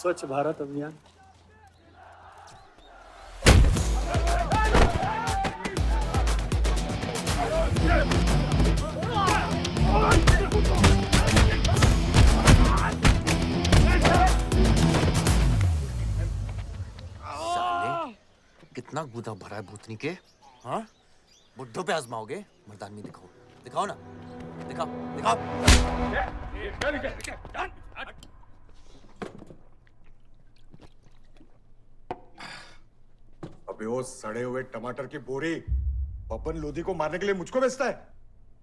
स्वच्छ भारत अभियान। कितना गुदा भरा है भूतनी के। हाँ, बुड्ढों पे आजमाओगे? मर्दानगी दिखाओ, दिखाओ ना, दिखाओ, दिखाओ। अबे वो सड़े हुए टमाटर की बोरी बब्बन लोधी को मारने के लिए मुझको बेचता है।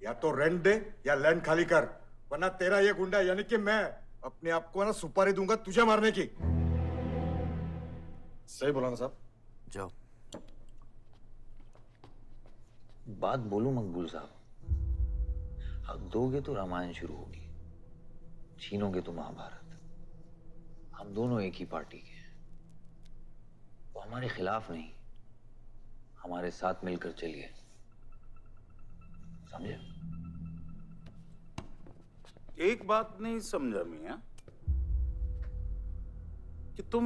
या तो रेंट दे या लैंड खाली कर, वरना तेरा ये गुंडा यानी कि मैं अपने आप को ना सुपारी दूंगा तुझे मारने की। सही बोला ना साहब? जाओ। बात बोलूं मकबूल साहब, हक दोगे तो रामायण शुरू होगी, छीनोगे तो महाभारत। हम दोनों एक ही पार्टी के हैं, वो हमारे खिलाफ नहीं, हमारे साथ मिलकर चलिए, समझे? एक बात नहीं समझा मियां, कि तुम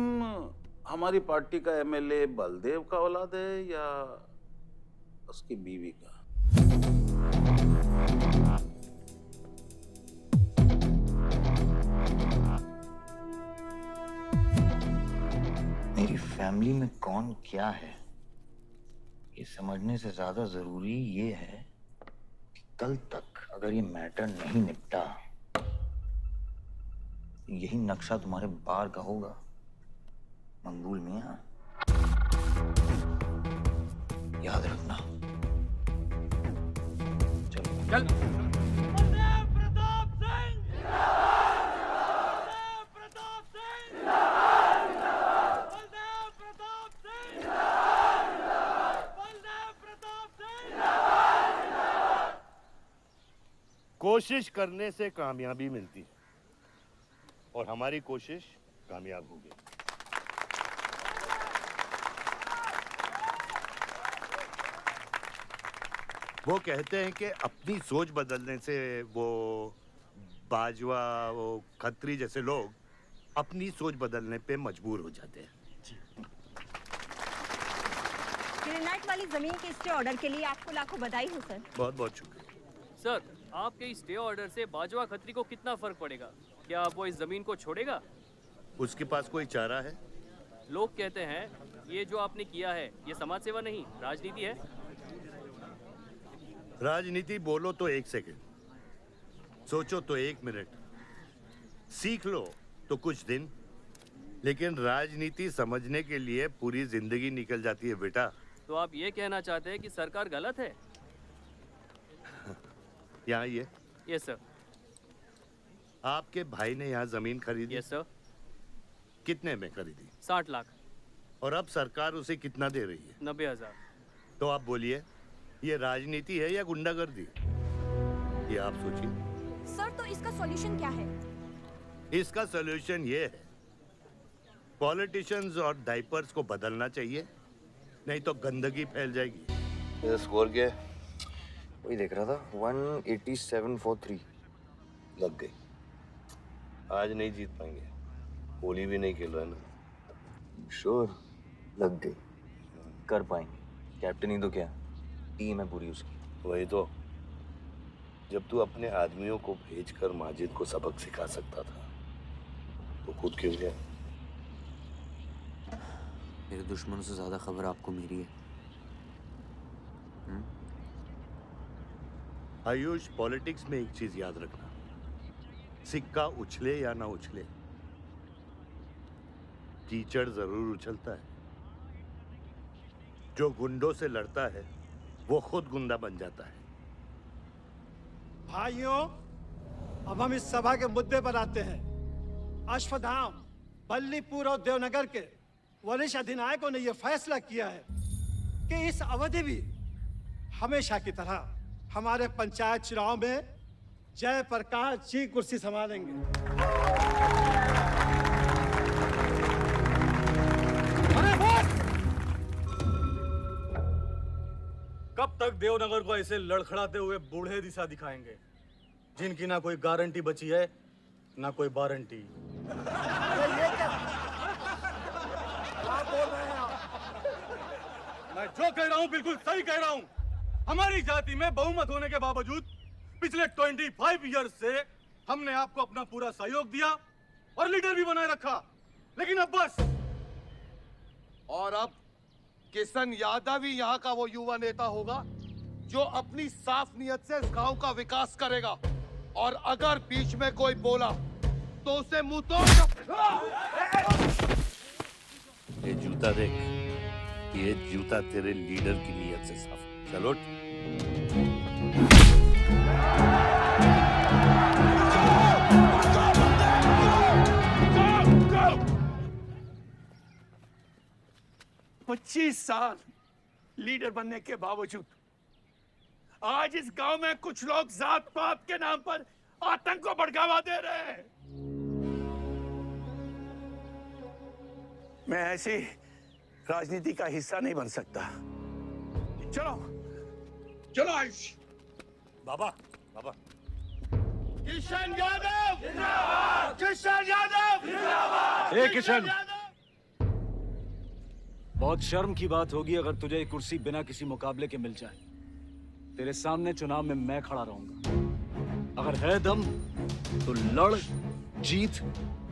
हमारी पार्टी का एमएलए बलदेव का औलाद है या उसकी बीवी का? मेरी फैमिली में कौन क्या है ये समझने से ज्यादा जरूरी ये है कि कल तक अगर ये मैटर नहीं निपटा, यही नक्शा तुम्हारे बार का होगा मकबूल मियां, याद रखना। चलो चल। कोशिश करने से कामयाबी मिलती है और हमारी कोशिश कामयाब होगी। वो कहते हैं कि अपनी सोच बदलने से वो बाजवा, वो खत्री जैसे लोग अपनी सोच बदलने पे मजबूर हो जाते हैं। ग्रेनाइट वाली जमीन के स्टे ऑर्डर के लिए आपको लाखों बधाई हो सर। बहुत बहुत शुक्रिया सर। आपके इस स्टे ऑर्डर से बाजवा खत्री को कितना फर्क पड़ेगा? क्या वो इस जमीन को छोड़ेगा? उसके पास कोई चारा है? लोग कहते हैं ये जो आपने किया है ये समाज सेवा नहीं राजनीति है। राजनीति बोलो तो 1 सेकंड, सोचो तो 1 मिनट, सीख लो तो कुछ दिन, लेकिन राजनीति समझने के लिए पूरी जिंदगी निकल जाती है बेटा। तो आप ये कहना चाहते हैं कि सरकार गलत है? यहाँ ये यस सर। आपके भाई ने यहाँ जमीन खरीदी? Yes sir. कितने में खरीदी? 60 लाख। और अब सरकार उसे कितना दे रही है? 90,000। तो आप बोलिए, ये राजनीति है या गुंडागर्दी? ये आप सोचिए। सर तो इसका सॉल्यूशन क्या है? इसका सॉल्यूशन ये है, पॉलिटिशियंस और डाइपर्स को बदलना चाहिए, नहीं तो गंदगी फैल जाएगी। ये स्कोर क्या है? वही देख रहा था, 187 for 3 लग गई। आज नहीं जीत पाएंगे, होली भी नहीं खेल रहा है ना। श्योर लग गई, कर पाएंगे। कैप्टन ही तो क्या, टीम है पूरी उसकी। वही तो, जब तू अपने आदमियों को भेजकर माजिद को सबक सिखा सकता था तो खुद क्यों गया? मेरे दुश्मनों से ज्यादा खबर आपको मेरी है। आयुष, पॉलिटिक्स में एक चीज याद रखना, सिक्का उछले या ना उछले, कीचड़ जरूर उछलता है। जो गुंडों से लड़ता है वो खुद गुंडा बन जाता है। भाइयों, अब हम इस सभा के मुद्दे पर आते हैं। अश्वत्थाम, बल्लीपुर और देवनगर के वरिष्ठ अधिनायकों ने यह फैसला किया है कि इस अवधि भी हमेशा की तरह हमारे पंचायत चुनाव में जयप्रकाश जी कुर्सी संभालेंगे। कब तक देवनगर को ऐसे लड़खड़ाते हुए बूढ़े दिशा दिखाएंगे, जिनकी ना कोई गारंटी बची है ना कोई वारंटी? ये क्या जो कह रहा हूँ बिल्कुल सही कह रहा हूँ। हमारी जाति में बहुमत होने के बावजूद पिछले 25 ईयर्स से हमने आपको अपना पूरा सहयोग दिया और लीडर भी बनाए रखा, लेकिन अब बस। और अब किशन यादव ही यहाँ का वो युवा नेता होगा जो अपनी साफ नियत से इस गांव का विकास करेगा, और अगर बीच में कोई बोला तो उसे मुंह तोड़। ये जूता देख, ये जूता तेरे लीडर की नीयत से साफ। चलो पच्चीस साल लीडर बनने के बावजूद आज इस गांव में कुछ लोग जात पात के नाम पर आतंक को बढ़ावा दे रहे हैं। मैं ऐसी राजनीति का हिस्सा नहीं बन सकता। चलो चलो आयुष। बाबा, बाबा। किशन यादव जिंदाबाद, किशन यादव जिंदाबाद। ए किशन, बहुत शर्म की बात होगी अगर तुझे ये कुर्सी बिना किसी मुकाबले के मिल जाए। तेरे सामने चुनाव में मैं खड़ा रहूंगा। अगर है दम तो लड़, जीत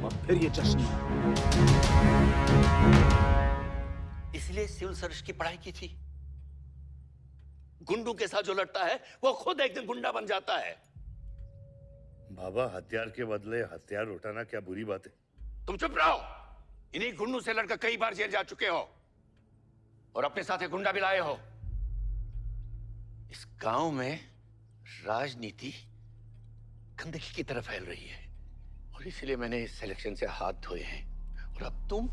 और फिर ये जश्न। इसलिए सिविल सर्विस की पढ़ाई की थी। गुंडों के साथ जो लड़ता है वो खुद एक दिन गुंडा बन जाता है। बाबा, हथियार के बदले हथियार उठाना क्या बुरी बात है? तुम चुप रहो। इन्हीं गुंडों से लड़कर कई बार जेल जा चुके हो और अपने साथ एक गुंडा भी लाए हो। इस गांव में राजनीति गंदगी की तरह फैल रही है और इसलिए मैंने इस सिलेक्शन से हाथ धोए हैं। और अब तुम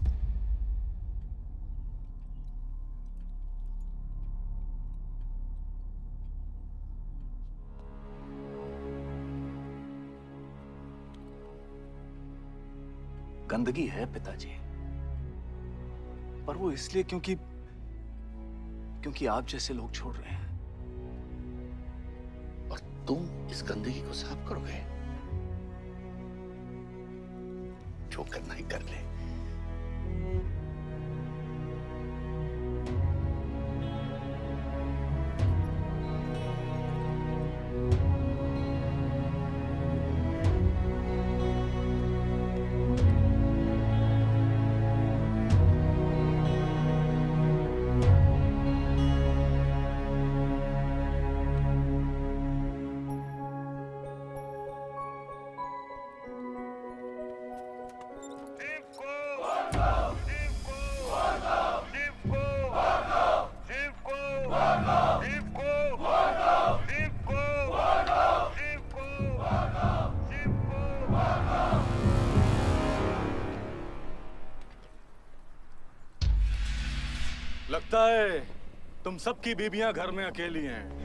गंदगी है पिताजी, पर वो इसलिए क्योंकि आप जैसे लोग छोड़ रहे हैं। और तुम इस गंदगी को साफ करोगे। जो करना ही कर ले। लगता है तुम सबकी बीबियां घर में अकेली हैं।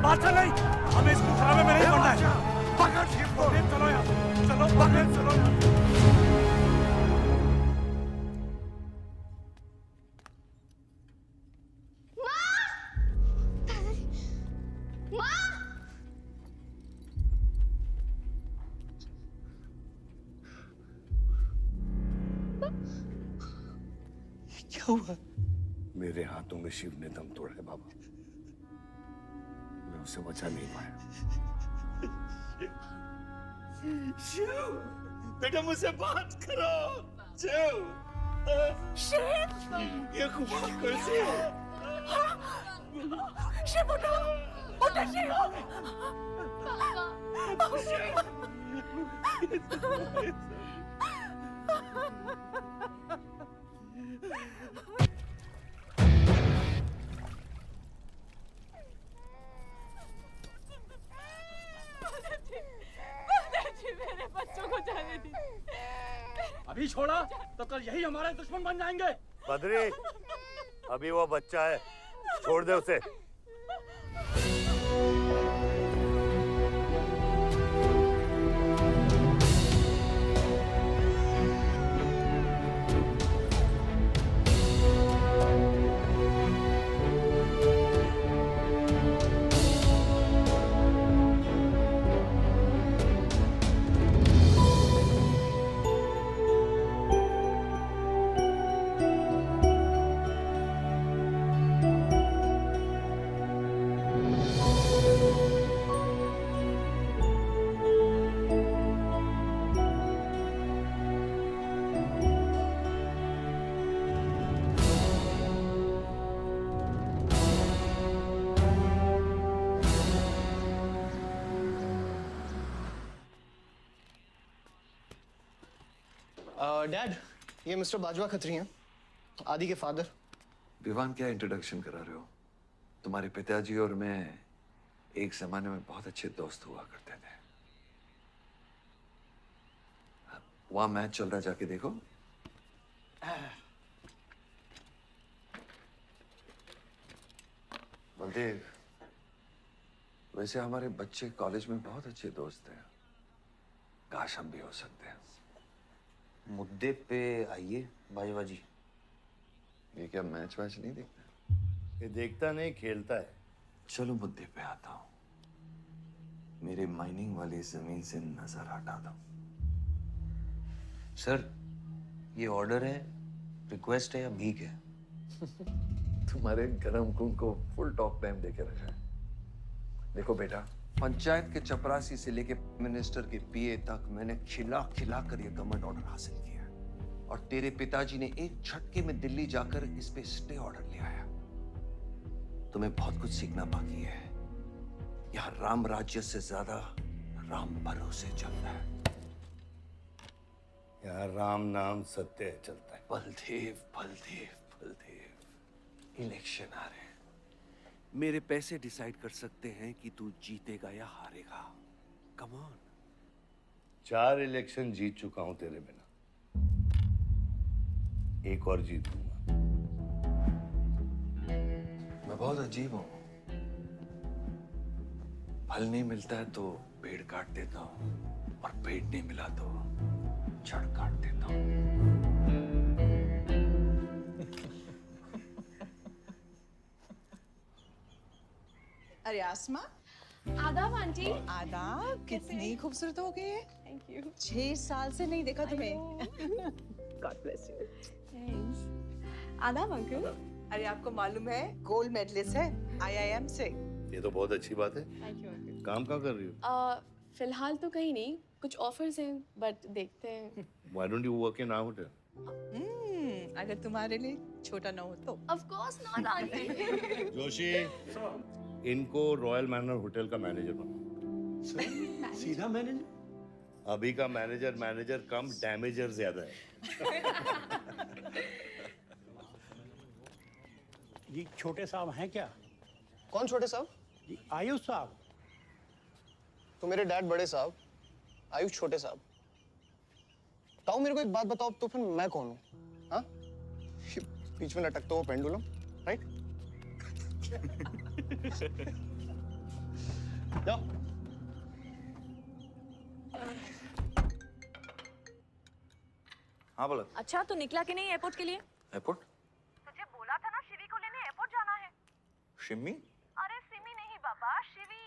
बादशाह नहीं, हमें इसको खराबे में नहीं पड़ना है। पकड़ को। चलो यार, चलो पकड़, चलो। क्या हुआ? मेरे हाथों में शिव ने दम तोड़ा है बाबा। मैं उसे बचा नहीं पाया। शिव, बेटा मुझसे बात करो। शिव, ये खुदा कैसे है? शिव उठो, उठो शिव। मेरे बच्चों को जाने दी। अभी छोड़ा तो कल यही हमारे दुश्मन बन जाएंगे। बद्री, अभी वो बच्चा है, छोड़ दे उसे। डैड, ये मिस्टर बाजवा खत्री हैं, आदि के फादर। विवान, क्या इंट्रोडक्शन करा रहे हो? तुम्हारे पिताजी और मैं एक जमाने में बहुत अच्छे दोस्त हुआ करते थे। वहां मैच चल रहा, जाके देखो। बलदेव, वैसे हमारे बच्चे कॉलेज में बहुत अच्छे दोस्त हैं। काश हम भी हो सकते हैं। मुद्दे पे आइए बाजवा जी। ये क्या मैच वैच नहीं देखता? ये देखता नहीं, खेलता है। चलो मुद्दे पे आता हूं। मेरे माइनिंग वाली जमीन से नजर हटा दो। सर, ये ऑर्डर है, रिक्वेस्ट है या भीख है? तुम्हारे गरम खून को फुल टॉक टाइम देके रखा है। देखो बेटा, पंचायत के चपरासी से लेके मिनिस्टर के पीए तक मैंने खिला खिला कर ये गवर्नमेंट ऑर्डर हासिल किया, और तेरे पिताजी ने एक झटके में दिल्ली जाकर इस पे स्टे ऑर्डर ले आया। तुम्हें बहुत कुछ सीखना बाकी है। यहाँ राम राज्य से ज्यादा राम भरोसे चलता है। यहाँ राम नाम सत्य चलता है। बलदेव, बलदेव, बलदेव, इलेक्शन आ रहे हैं। मेरे पैसे डिसाइड कर सकते हैं कि तू जीतेगा या हारेगा। Come on. 4 इलेक्शन जीत चुका हूं तेरे बिना, एक और जीतूंगा। मैं बहुत अजीब हूं। फल नहीं मिलता है तो पेड़ काट देता हूं, और पेड़ नहीं मिला तो जड़ काट देता हूं। अरे आसमा, आदाब आंटी। आदाब, कितनी खूबसूरत हो गई है। Thank you. 6 साल से नहीं देखा तुम्हें। God bless you. थैंक्स। आदाब अंकल। अरे आपको मालूम है, गोल्ड मेडलिस्ट है IIM से। ये तो बहुत अच्छी बात है। Thank you uncle. काम क्या कर रही हो? फिलहाल तो कहीं नहीं, कुछ ऑफर्स हैं, बट देखते हैं। Why don't you work in our hotel? अगर तुम्हारे लिए छोटा ना हो तो। Of course not aunty. Joshi, इनको रॉयल मैनर होटल का मैनेजर बना। सीधा मैनेजर? अभी का मैनेजर कम, डैमेजर ज्यादा है। जी छोटे साहब हैं क्या? कौन छोटे साहब? जी आयुष साहब। तो मेरे डैड बड़े साहब, आयुष छोटे साहब। ताऊ, मेरे को एक बात बताओ, तो फिर मैं कौन हूँ? हाँ, बीच में लटकता हुआ पेंडुलम, राइट? जाओ। हाँ बोला। अच्छा, तो निकला कि नहीं एयरपोर्ट के लिए? एयरपोर्ट? तुझे बोला था ना शिवी को लेने एयरपोर्ट जाना है। शिमी? अरे सिमी नहीं बाबा, शिवी।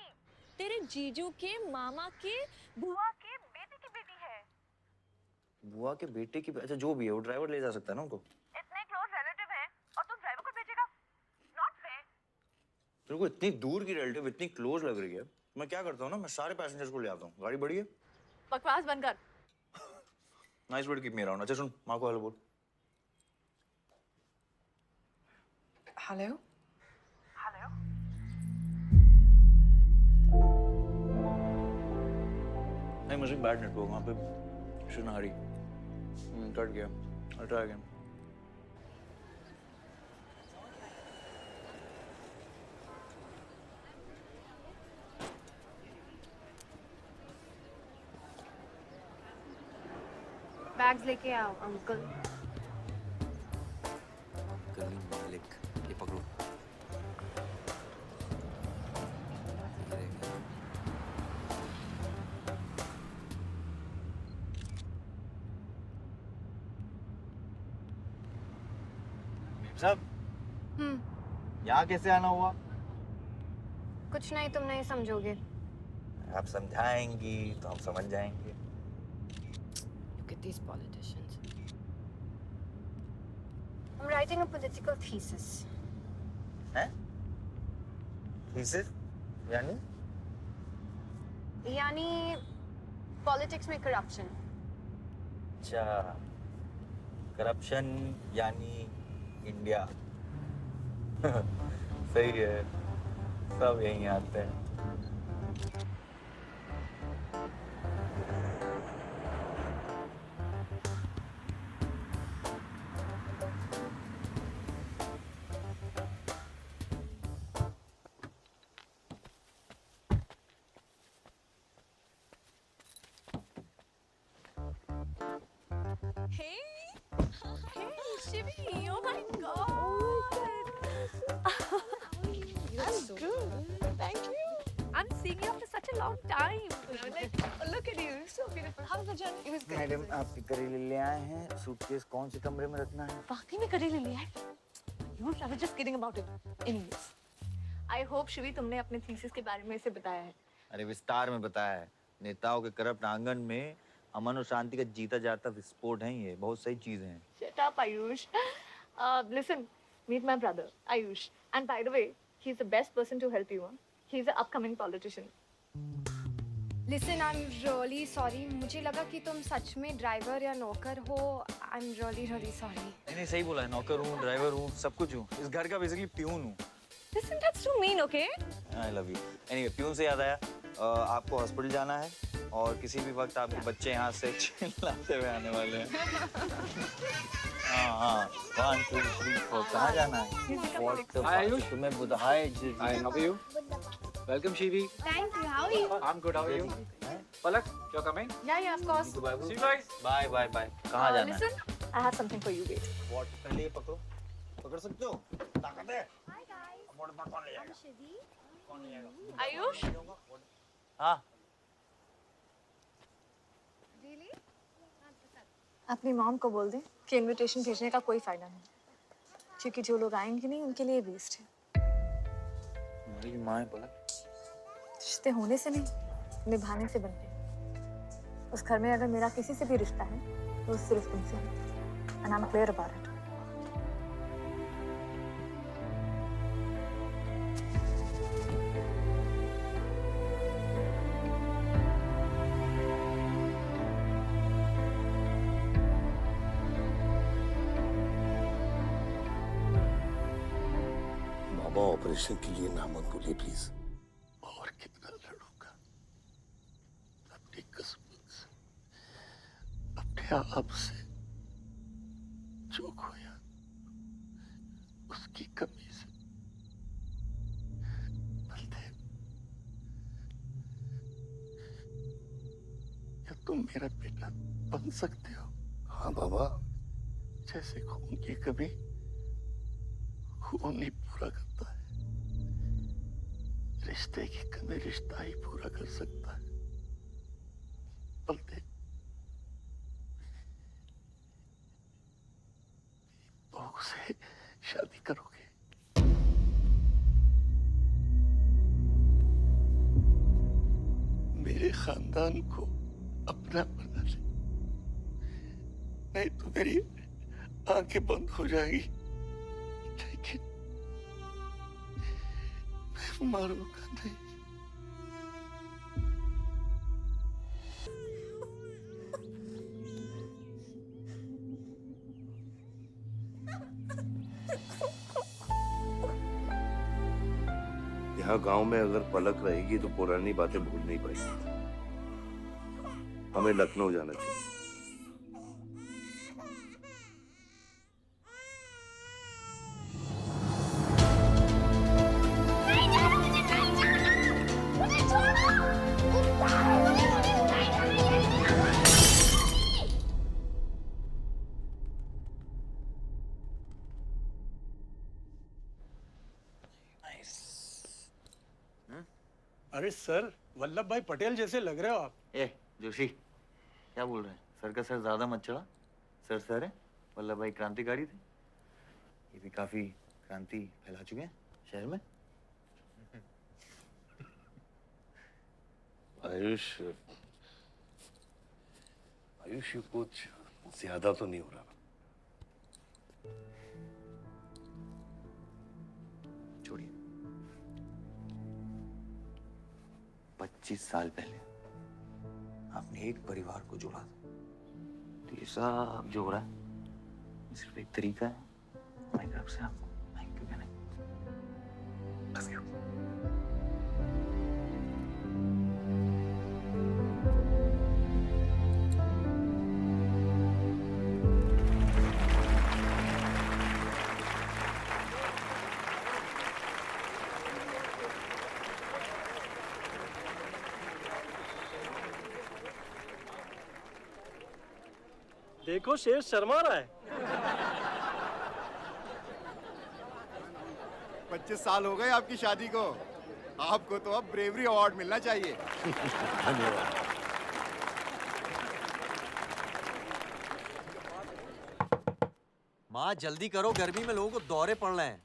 तेरे जीजू के मामा के बुआ के बेटे की बेटी है। बुआ के बेटे की? अच्छा, जो भी है वो ड्राइवर ले जा सकता है ना उनको। इतने क्लोज रिलेटिव हैं और तुम ड्राइवर को भेजेगा? Not fair. तेरे को इतनी दूर की रिलेटिव इतनी क्लोज लग रही है। मैं क्या करता हूँ ना, मैं सारे पैसेंजर्स को ले आता हूँ। गाड़ी बड़ी है। बकवास बंद कर। Nice word, keep me around. अच्छा सुन, माँ को हेलो बोल। हेलो। हेलो। नहीं, मुझे बैड नेटवर्क वहाँ पे। सुनारी कट गया। I'll try again. बैग्स लेके आओ अंकल। गली मालिक, ये पकड़ो। साहब, यहाँ कैसे आना हुआ? कुछ नहीं, तुम नहीं समझोगे। आप समझाएंगी तो हम समझ जाएंगे। Look at these politicians. I'm writing a political thesis. हैं? Thesis? यानी? यानी पॉलिटिक्स में करप्शन। अच्छा, करप्शन यानी इंडिया। सही है, सब यहीं आते हैं। Hey, hey, Shivi! Oh my God! I'm good. Thank you. I'm seeing you after such a long time. Like, look at you, so beautiful. How was the journey? It was good. Madam आप करेले ले आए हैं suitcase कौन से कमरे में रखना है वाकई में करेले लिया है? I was just kidding about it. Anyways, I hope Shivi तुमने अपने थीसिस के बारे में इसे बताया है. अरे विस्तार में बताया है नेताओं के करप्ट आंगन में अमन और शांति का जीता जाता विस्फोट है ये बहुत सही चीजें हैं Shut up, Ayush. Listen, meet my brother, Ayush. And by the way, he's the best person to help you. Huh? He's an upcoming politician. Listen, I'm really sorry. मुझे लगा कि तुम सच में ड्राइवर या नौकर हो. I'm really sorry. नहीं सही बोला है नौकर हूँ ड्राइवर हूँ सब कुछ हूँ इस घर का बेसिकली प्यून हूँ Listen, that's too mean, okay? I love you anyway peon से याद आया आपको हॉस्पिटल जाना है और किसी भी वक्त आपके बच्चे यहाँ से चिल्लाते हुए आने वाले हैं हाँ 1 2 3 4 कहाँ जाना है आयुष तुम्हें हाय Hi, how are you? Welcome, Shivi. Thank you. How are you? I'm good. How are you? Palak, you're coming? Yeah, of course. See you guys. Bye bye bye कहाँ जाना है Listen, I have something for you, wait. What पहले ये पकड़ो पकड़ सकते हो ताकत है Hi guys. वोट पर कौन ले I'm जाएगा Shivi. कौन ले जाएगा Ayush? हाँ Really? अपनी मॉम को बोल दे कि इनविटेशन भेजने का कोई फायदा नहीं क्योंकि जो लोग आएंगे नहीं उनके लिए वेस्ट है हमारी माँ है पलक रिश्ते होने से नहीं निभाने से बनते हैं उस घर में अगर मेरा किसी से भी रिश्ता है तो सिर्फ तुमसे है and I am clear about it Baba operation के लिए ना मत बोलिए प्लीज और कितना लड़ूंगा अपनी किस्मत से अपने आप से जो खोया उसकी कमी से बलदेव क्या तुम मेरा बेटा बन सकते हो हाँ बाबा जैसे खून की कमी खून ही पूरा करता है रिश्ते की कमी रिश्ता ही पूरा कर सकता है बलदेव बहू से शादी करोगे मेरे खानदान को अपना बना ले नहीं तो मेरी आंखें बंद हो जाएगी लेकिन मैं मारूंगा नहीं यहाँ गांव में अगर पलक रहेगी तो पुरानी बातें भूल नहीं पाएगी हमें लखनऊ जाना चाहिए अरे सर वल्लभ भाई पटेल जैसे लग रहे हो आप ए जोशी क्या बोल रहे हैं सर का सर ज्यादा मत चढ़ा सर है वल्लभ भाई क्रांतिकारी थे ये भी काफी क्रांति फैला चुके हैं शहर में आयुष आयुष ये कुछ ज्यादा तो नहीं हो रहा छोड़िए 25 साल पहले आपने एक परिवार को जोड़ा था तो ये सब जो हो रहा है सिर्फ एक तरीका है हमारी तरफ से आपको थैंक यू कहने लव यू देखो शेर शर्मा रहा है। 25 साल हो गए आपकी शादी को। आपको तो अब ब्रेवरी अवार्ड मिलना चाहिए। धन्यवाद। माँ जल्दी करो, गर्मी में लोगों को दौरे पड़ रहे हैं।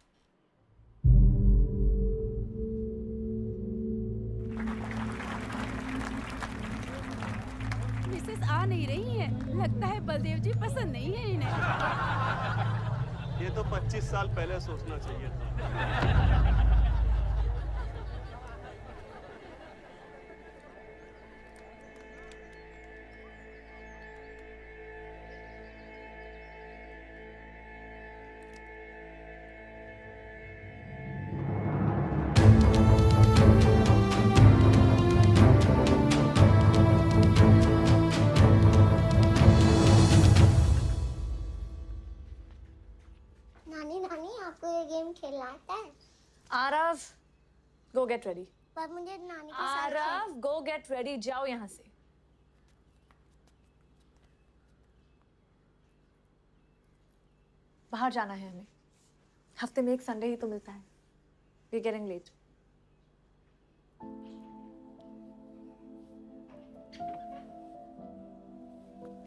मिसेस आ नहीं रही है, लगता है बलदेव जी पसंद नहीं है इन्हें। ये तो 25 साल पहले सोचना चाहिए था। नानी नानी आपको ये गेम खेलना आता है? आरव, गो गेट रेडी। पर मुझे नानी के साथ आरव, गो गेट रेडी, जाओ यहाँ से। बाहर जाना है हमें। हफ्ते में एक संडे ही तो मिलता है। We getting late.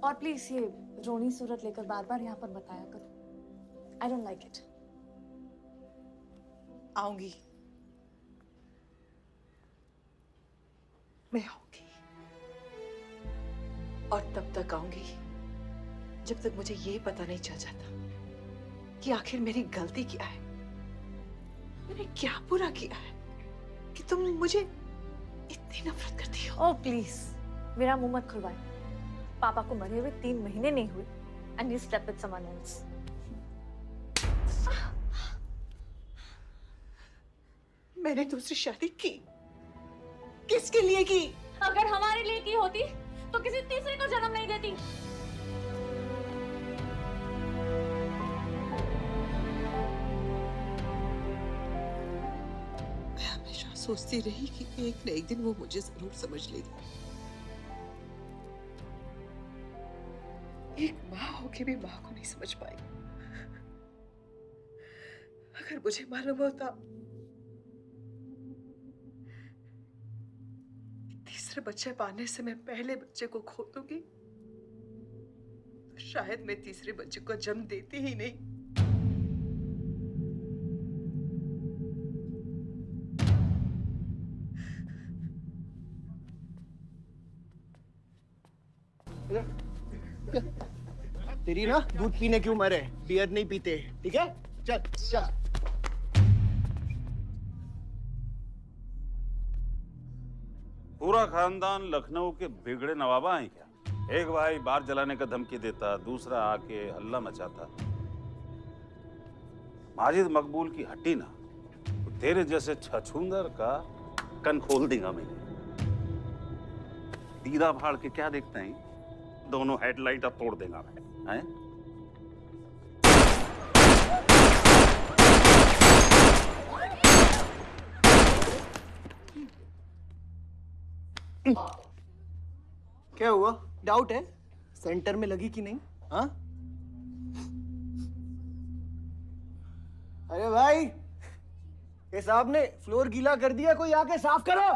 और प्लीज ये रोनी सूरत लेकर बार बार यहाँ पर बताया करो। I don't like it. आऊंगी, मैं आऊंगी, और तब तक आऊंगी जब तक मुझे ये पता नहीं चल जाता कि आखिर मेरी गलती क्या है। मैंने क्या बुरा किया है कि तुम मुझे इतनी नफरत करती हो? ओह प्लीज, मेरा मुंह मत खुलवाए। पापा को मरे हुए 3 महीने नहीं हुए and you slept with someone else. मैंने दूसरी शादी की, किसके लिए की? अगर हमारे लिए की होती तो किसी तीसरे को जन्म नहीं देती। मैं हमेशा सोचती रही कि एक न एक दिन वो मुझे जरूर समझ लेगी। एक माँ होके भी माँ को नहीं समझ पाई। अगर मुझे मालूम होता तीसरे बच्चे पाने से मैं पहले बच्चे को खो दूंगी, तो शायद मैं तीसरे बच्चे को जन्म देती ही नहीं। तेरी ना दूध पीने की उम्र है, बियर नहीं पीते, ठीक है? चल चल। पूरा खानदान लखनऊ के बिगड़े नवाबा हैं क्या? एक भाई बार जलाने का धमकी देता, दूसरा आके हल्ला मचाता। माजिद मकबूल की हट्टी ना, तो तेरे जैसे छछूंदर का कन खोल देगा मैं। दीदा फाड़ के क्या देखते हैं? दोनों हेडलाइट अब तोड़ देगा मैं, हैं? क्या हुआ? डाउट है सेंटर में लगी कि नहीं? हाँ? अरे भाई, ये साहब ने फ्लोर गीला कर दिया, कोई आके साफ करो।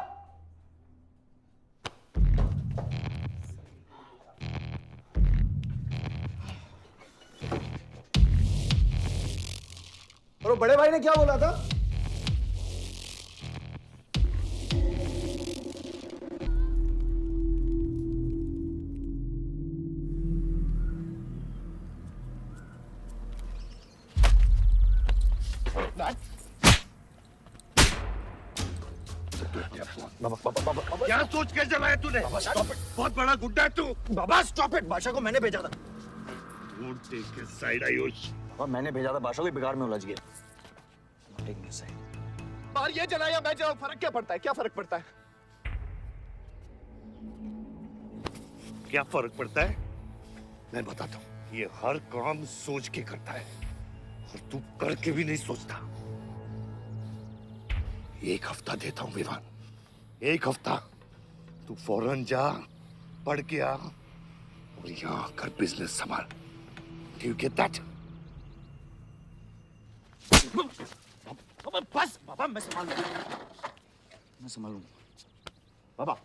और बड़े भाई ने क्या बोला था? क्या सोच के जलाया तूने? बहुत बड़ा गुड्डा है तू। बाबा स्टॉप इट, बादशाह को मैंने भेजा था। Don't take his side, Ayush. बाबा मैंने भेजा था, बादशाह को बिगाड़ में उलझ गया। Taking his side. बाहर ये जलाया मैं जलाऊं, फर्क क्या पड़ता है? क्या फर्क पड़ता है? क्या फर्क पड़ता है? मैं बताता हूँ। ये हर काम सोच के करता है और तू करके भी नहीं सोचता। एक हफ्ता देता हूँ विवान, एक हफ्ता। तू फौरन जा, पढ़ के आ और यहाँ आकर बिजनेस संभाल। Do you get that? बस बाबा, मैं संभालूंगा बाबा।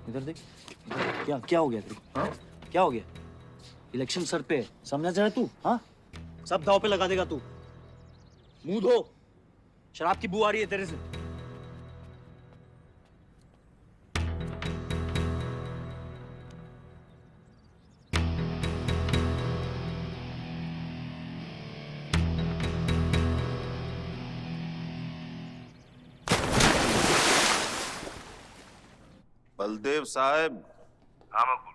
इधर देख, क्या क्या हो गया तेरे को? हाँ? क्या हो गया? इलेक्शन सर पे है, समझा जाए तू? हाँ, सब दाव पे लगा देगा तू। मुंह धो, शराब की बू आ रही है तेरे से। बलदेव साहब। हाँ मकबूल,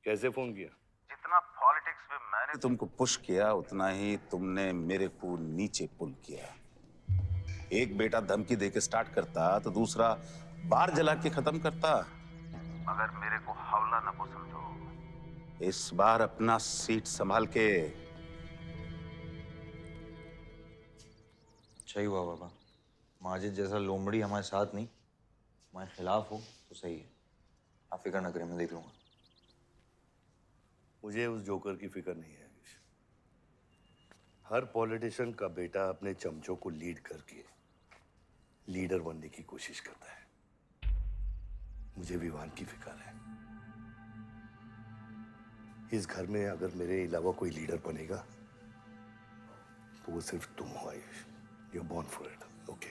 कैसे फोन किया? जितना पॉलिटिक्स में मैंने तुमको पुश किया उतना ही तुमने मेरे को नीचे पुल किया। एक बेटा धमकी देके स्टार्ट करता तो दूसरा बार जला के खत्म करता। मगर मेरे को हौला न को समझो। इस बार अपना सीट संभाल के। सही हुआ बाबा, माजिद जैसा लोमड़ी हमारे साथ नहीं, हमारे खिलाफ हो तो सही है। आप फिक्र न करें, मैं देख लूंगा। मुझे उस जोकर की फिक्र नहीं है। हर पॉलिटिशियन का बेटा अपने चमचों को लीड करके लीडर बनने की कोशिश करता है। मुझे विवान की फिक्र है। इस घर में अगर मेरे अलावा कोई लीडर बनेगा तो वो सिर्फ तुम हो Ayush. You are born for it, okay?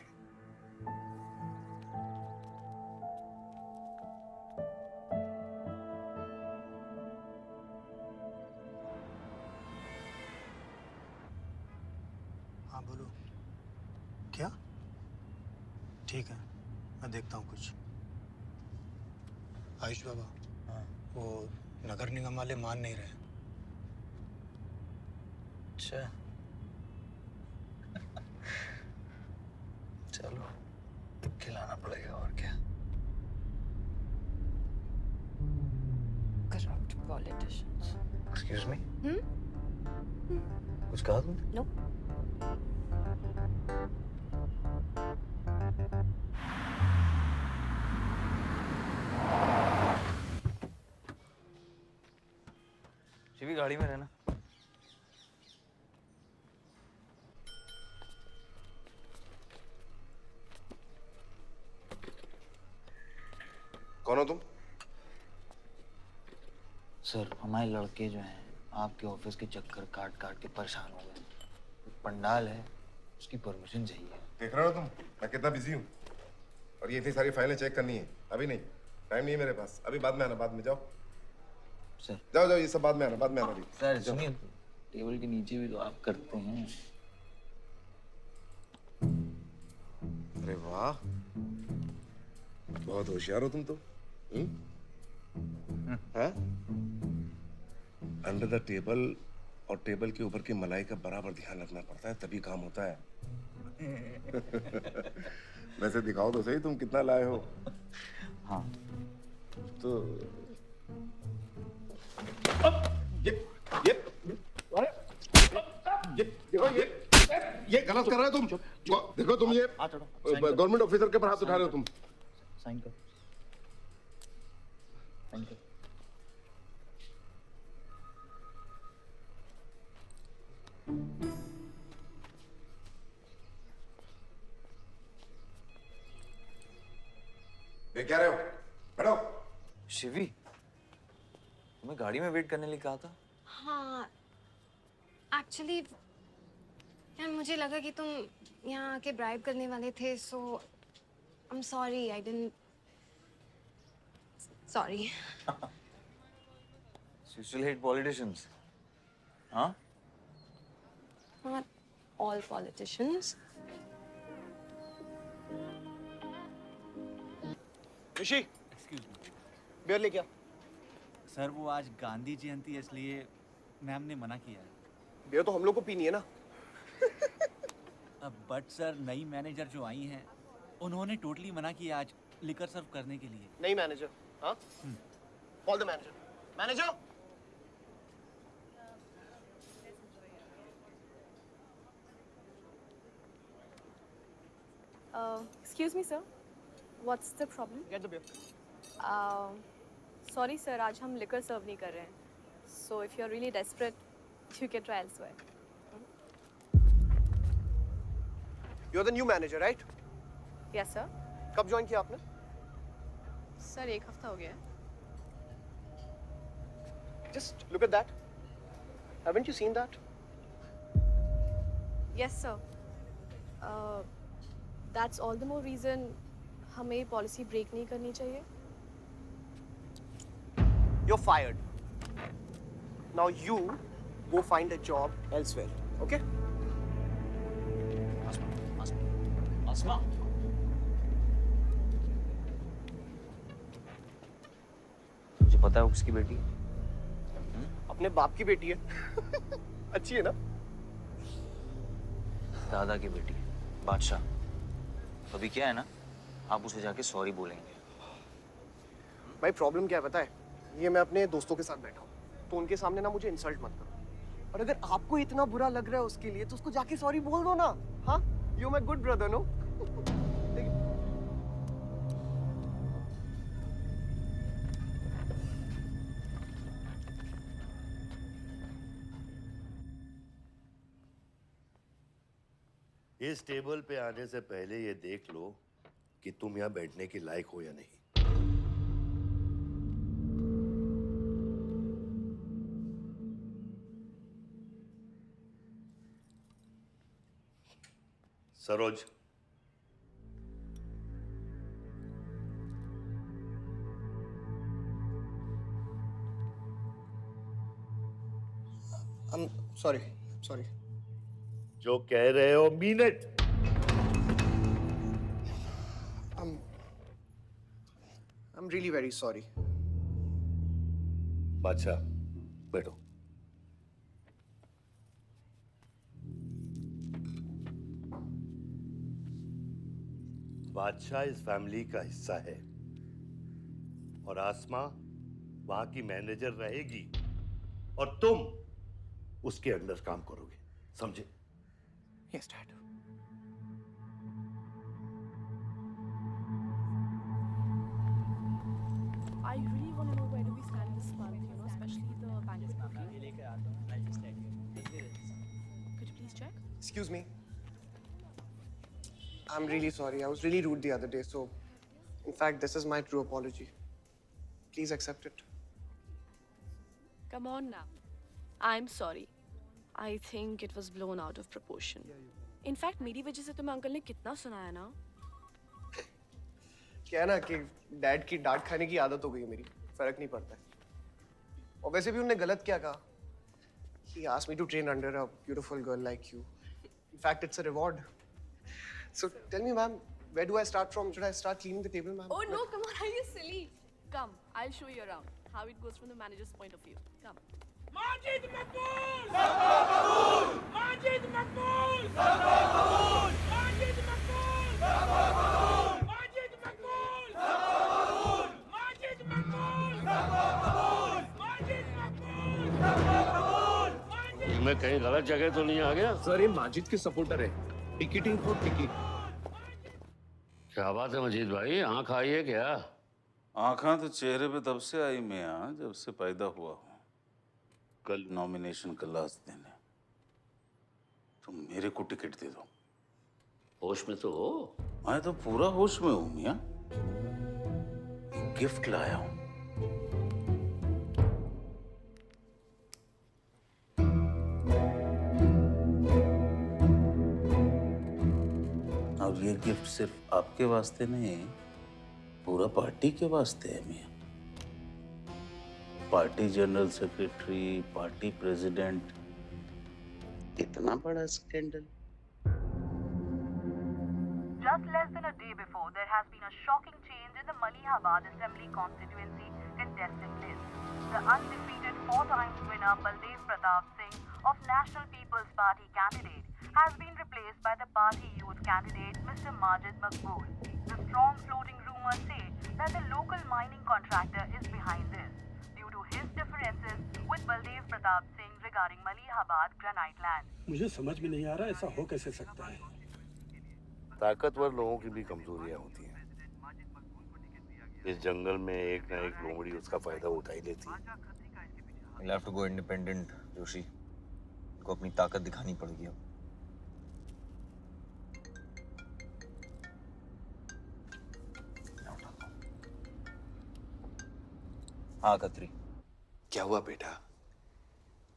हाँ बोलो। क्या? ठीक है, मैं देखता हूँ कुछ। आयुष बाबा, हाँ, वो नगर निगम वाले मान नहीं रहे। अच्छा, चलो खिलाना पड़ेगा और क्या। Corrupt politicians. एक्सक्यूज मी, कुछ कहा तुमने? No. शिवी गाड़ी में रहना। कौन हो तुम? सर, हमारे लड़के जो हैं आपके ऑफिस के चक्कर काट काट के परेशान हो गए। एक पंडाल है, उसकी परमिशन चाहिए। देख रहे हो तुम मैं कितना बिजी हूँ, और ये इतनी सारी फाइलें चेक करनी है। अभी नहीं, टाइम नहीं है मेरे पास। अभी बाद में आना, बाद में। जाओ सर, जाओ जाओ, ये सब बाद में आना, बाद में आना। अभी सर सुनिए, टेबल के नीचे भी तो आप करते हैं। अरे वाह, बहुत होशियार हो तुम तो। अंडर द टेबल और टेबल के ऊपर की मलाई का बराबर ध्यान रखना पड़ता है, तभी काम होता है। वैसे दिखाओ तो सही तुम कितना लाए हो। हाँ तो ये गलत कर रहे हो तुम। देखो तुम ये गवर्नमेंट ऑफिसर के ऊपर हाथ उठा रहे हो तुम। साइन कर, साइन कर। ये क्या रहे हो? बैठो। शिवी, तुम्हें गाड़ी में वेट करने लिए कहा था। हाँ, एक्चुअली यार मुझे लगा कि तुम यहाँ आके ब्राइब करने वाले थे, so I am sorry, I didn't, sorry. You still hate politicians, huh? Not all politicians. Rishi, excuse me beer ले क्या? सर, वो आज गांधी जयंती है इसलिए मैम ने मना किया है। बियर तो हम लोग को पीनी है ना। बट सर, नई मैनेजर जो आई हैं उन्होंने टोटली मना किया आज लिकर सर्व करने के लिए। नहीं मैनेजर, हाँ? Call the manager. Manager, Excuse me, sir. What's the problem? Get the beer. Sorry sir, आज हम liquor serve नहीं कर रहे हैं. So if you're really desperate, you can try elsewhere. You're the new manager, right? Yes sir. कब join किया आपने? Sir, 1 हफ्ता हो गया है. Just look at that. Haven't you seen that? Yes sir. That's all the more reason हमें policy break नहीं करनी चाहिए. You're fired. Now you go find a job elsewhere, okay? आसमा तुझे पता है वो किसकी बेटी है? अपने बाप की बेटी है. अच्छी है ना? दादा की बेटी है, बादशाह. तो अभी क्या है ना, आप उसे जाके सॉरी बोलेंगे. भाई प्रॉब्लम क्या है पता है? ये मैं अपने दोस्तों के साथ बैठा हूँ, तो उनके सामने ना मुझे इंसल्ट मत करो. और अगर आपको इतना बुरा लग रहा है उसके लिए, तो उसको जाके सॉरी बोल दो ना. हाँ? You my good brother, no? इस टेबल पे आने से पहले ये देख लो कि तुम यहाँ बैठने के लायक हो या नहीं. Saroj, I'm sorry. जो कह रहे हो mean it. I'm really very sorry. बादशाह, बैठो. बादशाह इस फैमिली का हिस्सा है और आसमा वहां की मैनेजर रहेगी और तुम उसके अंडर काम करोगे, समझे? Yes, Dad. I really want to know where do we stand this month, you know, especially the bank booking. Could you please check? Excuse me. I'm really sorry. I was really rude the other day, so in fact, this is my true apology. Please accept it. Come on now. I'm sorry. I think it was blown out of proportion. In fact, मेरी वजह से तुम्हें uncle ने कितना सुनाया ना? क्या है ना कि डैड की डांट खाने की आदत हो गई है मेरी. फर्क नहीं पड़ता है. और वैसे भी उन्होंने गलत क्या कहा? He asked me to train under a beautiful girl like you. In fact, it's a reward. So tell me, ma'am, where do I start from? Should I start cleaning the table, ma'am? Oh no, come on, are you silly? Come, I'll show you around how it goes from the manager's point of view. Come. Majid मकबूल! सबका कबूल! माजिद मकबूल! सबका कबूल! माजिद मकबूल! सबका कबूल! माजिद मकबूल! सबका कबूल! माजिद मकबूल! सबका कबूल! माजिद मकबूल! सबका कबूल! मैं कहीं गलत जगह तो नहीं आ गया? सर, ये माजिद के सपोर्टर है. Ticketing for ticket. क्या बात है मजीद भाई, आंख आई है क्या? आंखें तो चेहरे पे तब से आई मियां जब से पैदा हुआ हूँ. कल नॉमिनेशन का लास्ट दिन है. तुम मेरे को टिकट दे दो. होश में तो हो? मैं तो पूरा होश में हूँ मियां. गिफ्ट लाया हूँ. और ये गिफ्ट सिर्फ आपके वास्ते नहीं, पूरा पार्टी के वास्ते है मियां. Party general secretary, party president, इतना बड़ा scandal. Just less than a day before, there has been a shocking change in the Malihabad Assembly constituency contestant list. The undefeated 4 times winner Baldev Pratap Singh of National People's Party candidate has been replaced by the party youth candidate Mr. Majid Maqbool. The strong floating rumors say that the local mining contractor is behind this due to his differences with Baldev Pratap Singh regarding Malihabad granite land. मुझे समझ में नहीं आ रहा ऐसा हो कैसे सकता है. ताकतवर लोगों की भी कमजोरियां होती हैं. इस जंगल में एक ना एक लोमड़ी उसका फायदा उठा ही लेती है। You'll have to go independent, Joshi. को अपनी ताकत दिखानी पड़ेगी अब। हाँ खत्री। क्या हुआ बेटा?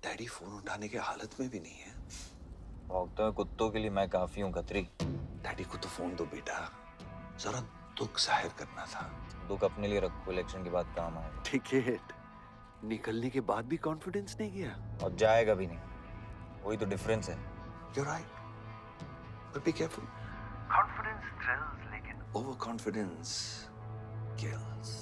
डैडी फोन उठाने के हालत में भी नहीं है। भौंकते हुए कुत्तों के लिए मैं काफी हूँ खत्री। डैडी को तो फोन दो बेटा, जरा दुख जाहिर करना था। दुख अपने लिए रखो, इलेक्शन के बाद काम आएगा। टिकट निकलने के बाद भी कॉन्फिडेंस नहीं गया और जाएगा भी नहीं, वही तो डिफरेंस है। You're right, but be careful. Confidence thrills, लेकिन overconfidence kills.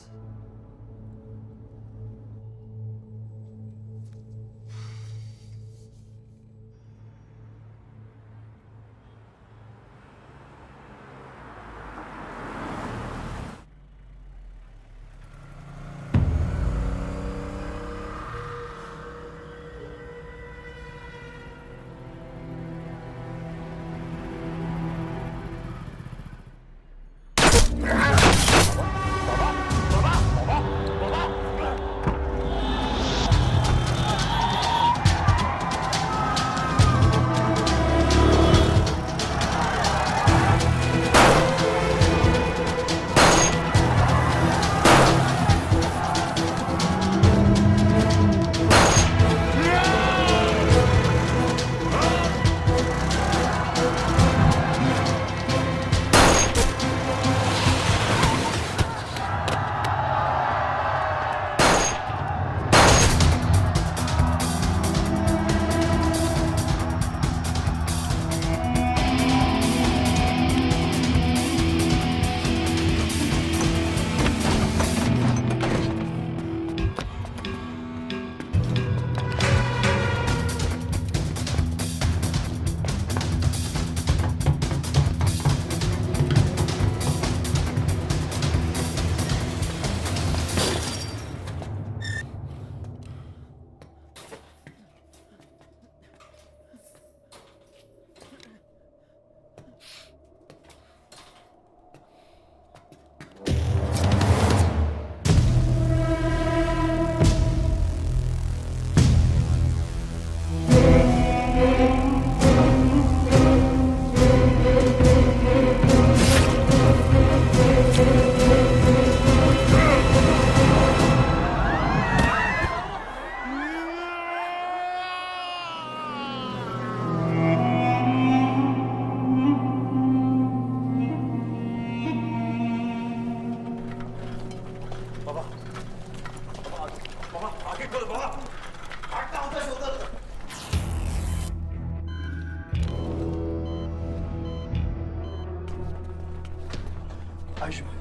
आयुष्मान,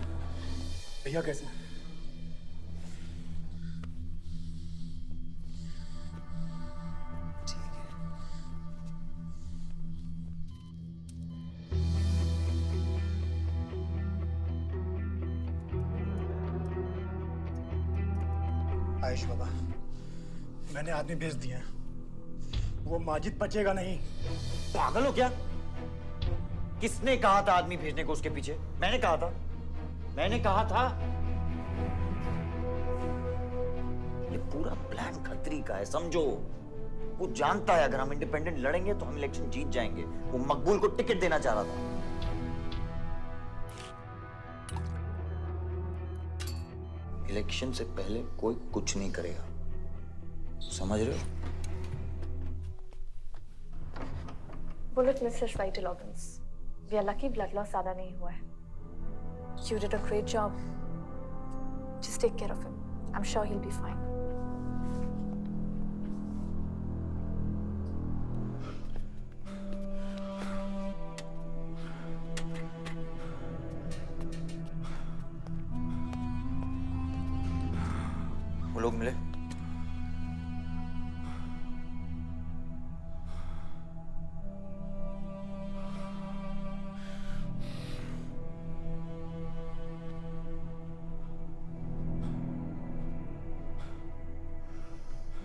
भैया कैसे हैं? आयुष बाबा, मैंने आदमी भेज दिए हैं। वो माजिद बचेगा नहीं। पागल हो क्या? किसने कहा था आदमी भेजने को उसके पीछे? मैंने कहा था। ये पूरा प्लान खत्री का है, समझो। वो जानता है अगर हम इंडिपेंडेंट लड़ेंगे तो हम इलेक्शन जीत जाएंगे। वो मकबूल को टिकट देना चाह रहा था। इलेक्शन से पहले कोई कुछ नहीं करेगा, समझ रहे हो? Bullet misses vital organs. We are lucky blood loss ज्यादा नहीं हुआ है। You did a great job. Just take care of him. I'm sure he'll be fine. वो लोग मिले?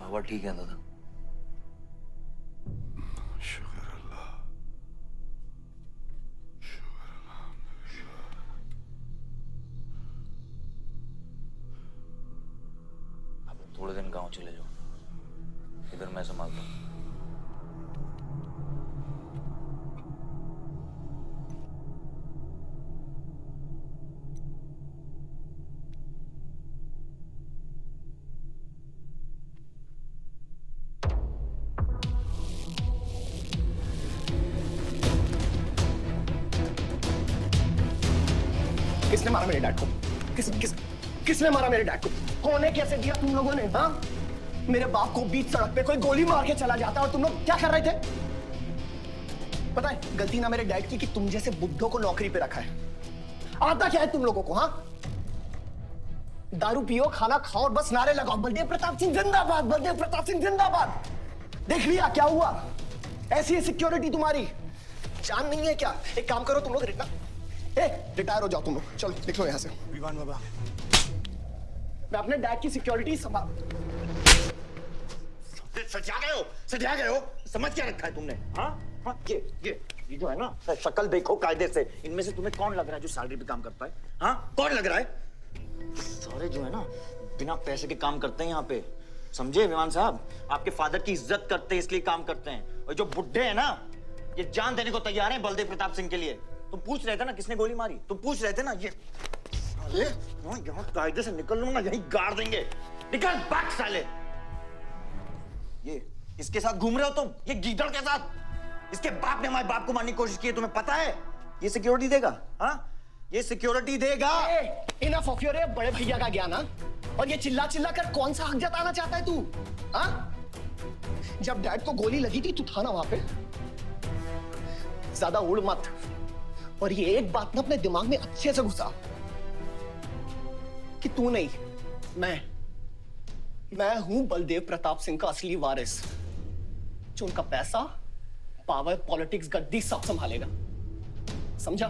बाबा ठीक है दादा? शुक्र अल्लाह, शुक्र अल्लाह। थोड़े दिन गांव चले जाओ, इधर मैं संभालता हूँ। किसने मारा मेरे डैड को? किसने मारा मेरे डैड को? होने कैसे दिया तुम लोगों ने? हाँ, मेरे बाप को बीच सड़क पे कोई गोली मार के चला जाता और तुम लोग क्या कर रहे थे? पता है गलती ना मेरे डैड की कि तुम जैसे बुड्ढों को नौकरी पे रखा है। आता क्या है तुम लोगों को? हाँ, दारू पियो, खाना खाओ और बस नारे लगाओ, बलदेव प्रताप सिंह जिंदाबाद, बलदेव प्रताप सिंह जिंदाबाद। देख लिया क्या हुआ? ऐसी है सिक्योरिटी तुम्हारी, जान नहीं है क्या? एक काम करो तुम लोग, रिटायर हो जाओ तुम लोग, चलो निकलो यहाँ से। विवान बाबा, मैं अपने डैड की सिक्योरिटी संभाल। सजा गए हो, समझ क्या रखा है तुमने? हाँ हाँ, ये जो है ना, शक्ल देखो कायदे से, इनमें से तुम्हें कौन लग रहा है जो सैलरी पे काम करता है? हाँ, कौन लग रहा है? सारे जो है ना बिना पैसे के काम करते हैं यहाँ पे, समझे विमान साहब? आपके फादर की इज्जत करते हैं इसलिए काम करते हैं, और जो बुड्ढे हैं ना ये जान देने को तैयार हैं बलदेव प्रताप सिंह के लिए। तुम पूछ रहे थे ना किसने गोली मारी, तुम पूछ रहे थे ना, ये साले यहाँ कायदे से निकल लूंगा, यहीं गाड़ देंगे। निकल बैक साले। ये इसके साथ घूम रहे हो तुम, ये गीदड़ के साथ? इसके बाप ने हमारे बाप को मारने की कोशिश की है, तुम्हें पता है? ये सिक्योरिटी देगा? हाँ, ये सिक्योरिटी देगा। इनफ ऑफ योर बड़े भैया का ज्ञान। और ये चिल्ला चिल्ला कर कौन सा हक जताना चाहता है तू? हाँ, जब डैड को गोली लगी थी तू था ना वहां पे? ज्यादा उड़ मत, और ये एक बात ना अपने दिमाग में अच्छे से घुसा कि तू नहीं, मैं हूं बलदेव प्रताप सिंह का असली वारिस, जो उनका पैसा, पावर, पॉलिटिक्स, गद्दी सब संभालेगा, समझा?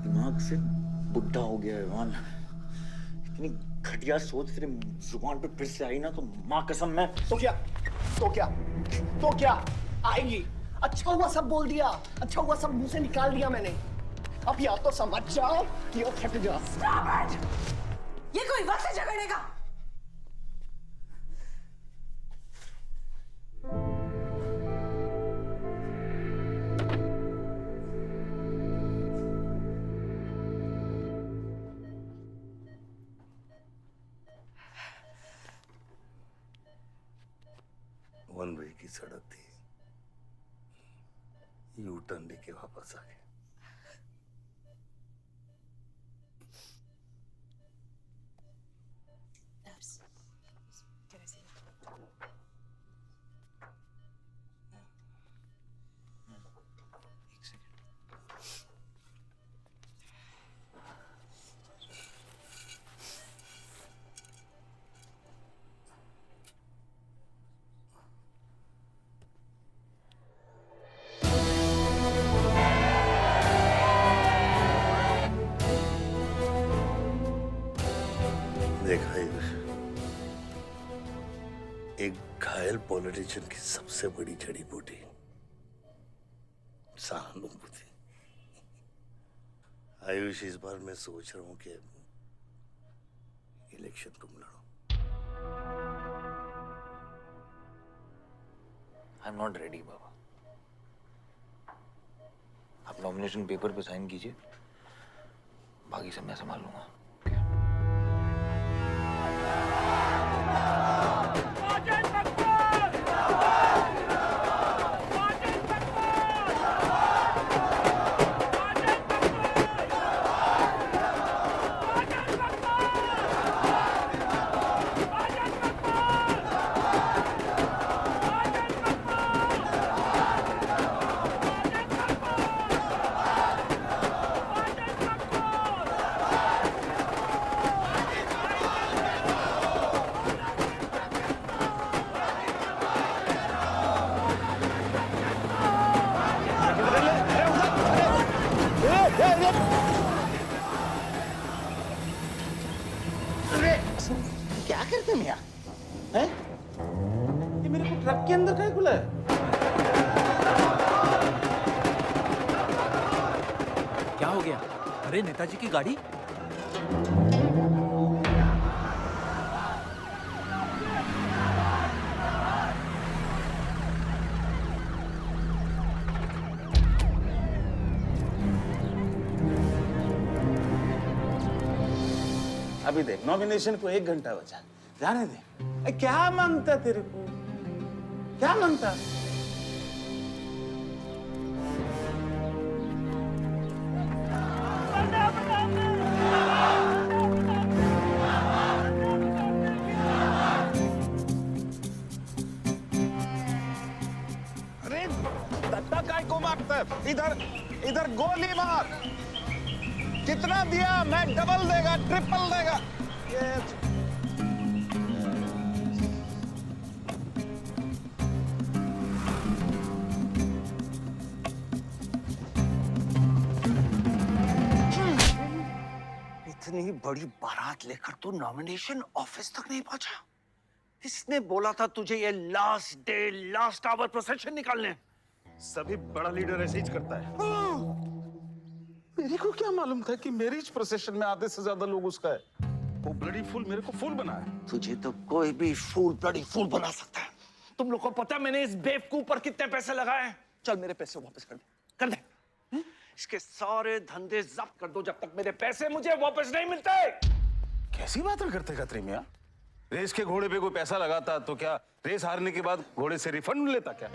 दिमाग से बुढ़ा हो गया है मान, इतनी घटिया सोच तेरे जुबान पे फिर से आई ना तो मां कसम मैं तो क्या आएगी? अच्छा हुआ सब बोल दिया, अच्छा हुआ सब मुंह से निकाल दिया मैंने। अब या तो समझ जाओ या फट जाओ। ये कोई वक्त है झगड़ने का? वन वे की सड़क थी, यू टर्न लेके वापस आ गए। देखा एक घायल पॉलिटिशियन की सबसे बड़ी जड़ी बूटी सहानुभूति। आयुष, इस बार मैं सोच रहा हूं कि इलेक्शन तुम लड़ो। आई एम नॉट रेडी बाबा। आप नॉमिनेशन पेपर पे साइन कीजिए, बाकी सब मैं संभाल लूंगा। क्या करते मियां? हैं? ये मेरे को ट्रक के अंदर कहीं खुला है? क्या हो गया? अरे नेताजी की गाड़ी? अभी देख, नॉमिनेशन को 1 घंटा बचा, जाने दे। अरे क्या मांगता तेरे को, क्या मांगता? अरे दत्ता काय को मारता है? इधर इधर गोली मार। कितना दिया? मैं डबल देगा, ट्रिपल देगा। ये इतनी बड़ी बारात लेकर तू नॉमिनेशन ऑफिस तक नहीं पहुंचा। इसने बोला था तुझे ये last day last hour procession निकालने। सभी बड़ा लीडर ऐसे ही करता है। मेरे को क्या मालूम था कि मैरिज प्रोसेशन में आधे से ज्यादा लोग उसका है। वो ब्लडी फूल मेरे को फूल बना है। तुझे तो कोई भी फूल ब्लडी फूल बना सकता है। तुम लोग को पता है मैंने इस बेवकूफ पर कितने पैसे लगाए हैं? चल मेरे पैसे वापस कर दे, कर दे। इसके सारे धंधे जब्त कर दो जब तक मेरे पैसे मुझे वापस नहीं मिलते। कैसी बातें करते खत्री मियां? रेस के घोड़े पे कोई पैसा लगाता तो क्या रेस हारने के बाद घोड़े से रिफंड लेता क्या?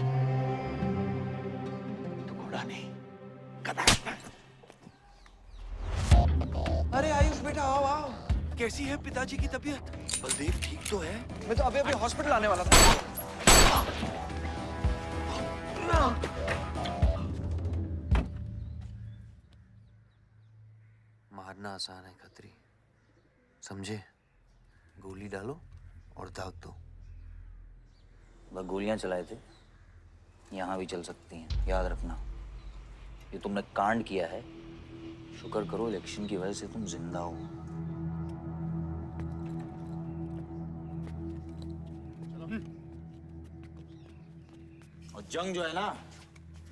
तो घोड़ा नहीं, गधा। अरे आयुष बेटा आओ आओ। कैसी है पिताजी की तबीयत? बलदेव ठीक तो है? मैं तो अभी अभी हॉस्पिटल आने वाला था। मारना आसान है खत्री, समझे? गोली डालो और दाग दो। बस गोलियां चलाए थे, यहां भी चल सकती हैं, याद रखना। ये तुमने कांड किया है, शुक्र करो इलेक्शन की वजह से तुम जिंदा हो। और जंग जो है ना,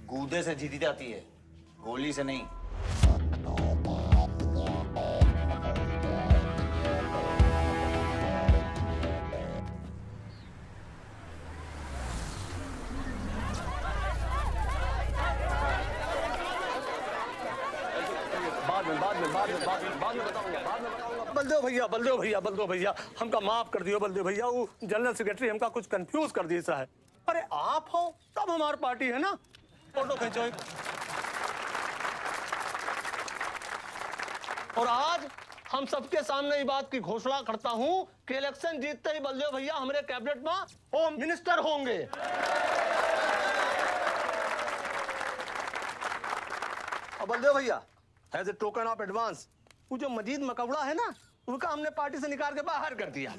गूदे से जीती जाती है, गोली से नहीं। बलदेव भैया हमका माफ कर दियो। बलदेव भैया वो जनरल सेक्रेटरी हमका कुछ कंफ्यूज कर दिया है। अरे आप हो तब हमारी पार्टी है ना। फोटो खींचो एक। और आज हम सबके सामने ये बात की घोषणा करता हूं कि इलेक्शन जीतते ही बलदेव भैया हमारे कैबिनेट में होम मिनिस्टर होंगे। और बलदेव भैया as a token of advance वो जो मजीद मकबड़ा है ना, उनका हमने पार्टी से निकाल के बाहर कर दिया।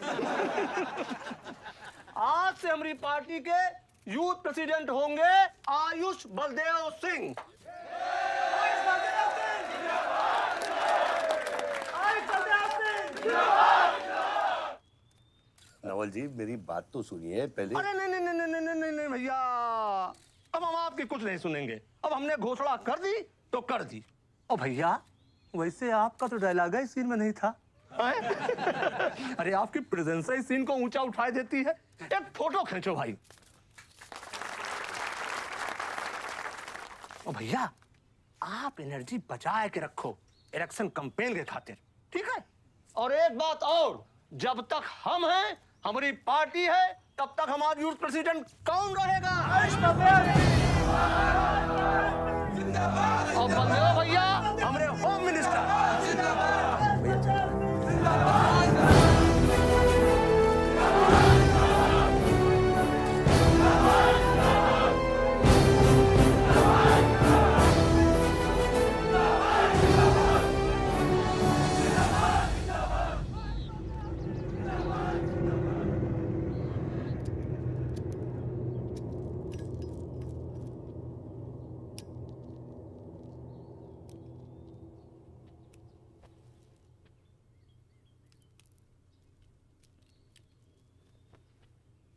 आज से हमारी पार्टी के यूथ प्रेसिडेंट होंगे आयुष बलदेव सिंह। नवल जी मेरी बात तो सुनिए पहले। अरे नहीं नहीं नहीं नहीं नहीं नहीं नहीं भैया, अब हम आपकी कुछ नहीं सुनेंगे। अब हमने घोषणा कर दी तो कर दी। और भैया वैसे आपका तो डायलॉग इस सीन में नहीं था। अरे आपकी प्रेजेंस इस सीन को ऊंचा उठा देती है। एक फोटो खींचो भाई। और भैया आप एनर्जी बचाए के रखो इलेक्शन कैंपेन के खातिर, ठीक है? और एक बात और, जब तक हम हैं, हमारी पार्टी है, तब तक हमारा यूथ प्रेसिडेंट कौन रहेगा? और बलदेव भैया हमारे home minister.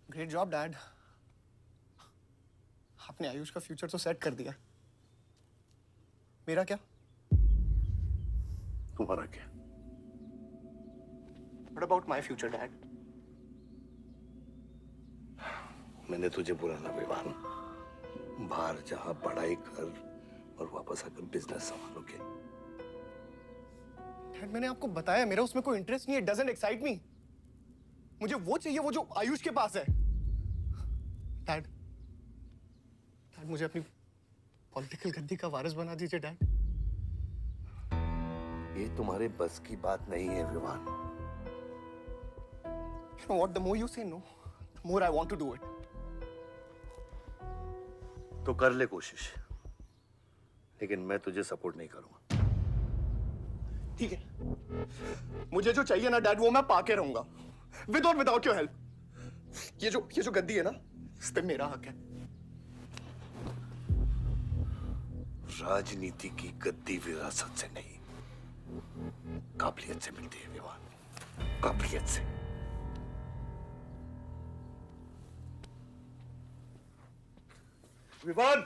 Great job dad. आपने आयुष का फ्यूचर तो सेट कर दिया। मेरा क्या? तुम्हारा क्या? What about my future, Dad? मैंने तुझे बोला ना विवान, बाहर जहां पढ़ाई कर और वापस आकर बिजनेस संभालोगे। डैड, मैंने आपको बताया मेरा उसमें कोई इंटरेस्ट नहीं है। Doesn't excite me. मुझे वो चाहिए वो जो आयुष के पास है। डैड, मुझे अपनी पॉलिटिकल गद्दी का वारिस बना दीजिए डैड। ये तुम्हारे बस की बात नहीं है Vivaan. You know what? The more you say no, the more I want to do it. तो कर ले कोशिश, लेकिन मैं तुझे सपोर्ट नहीं करूंगा। ठीक है, मुझे जो चाहिए ना डैड वो मैं पाके रहूंगा, विद और विदाउट योर हेल्प। ये जो गद्दी है ना, इस पे मेरा हक है। राजनीति की गद्दी विरासत से नहीं, काबिलियत से मिलती है विवान, काबिलियत से। विवान,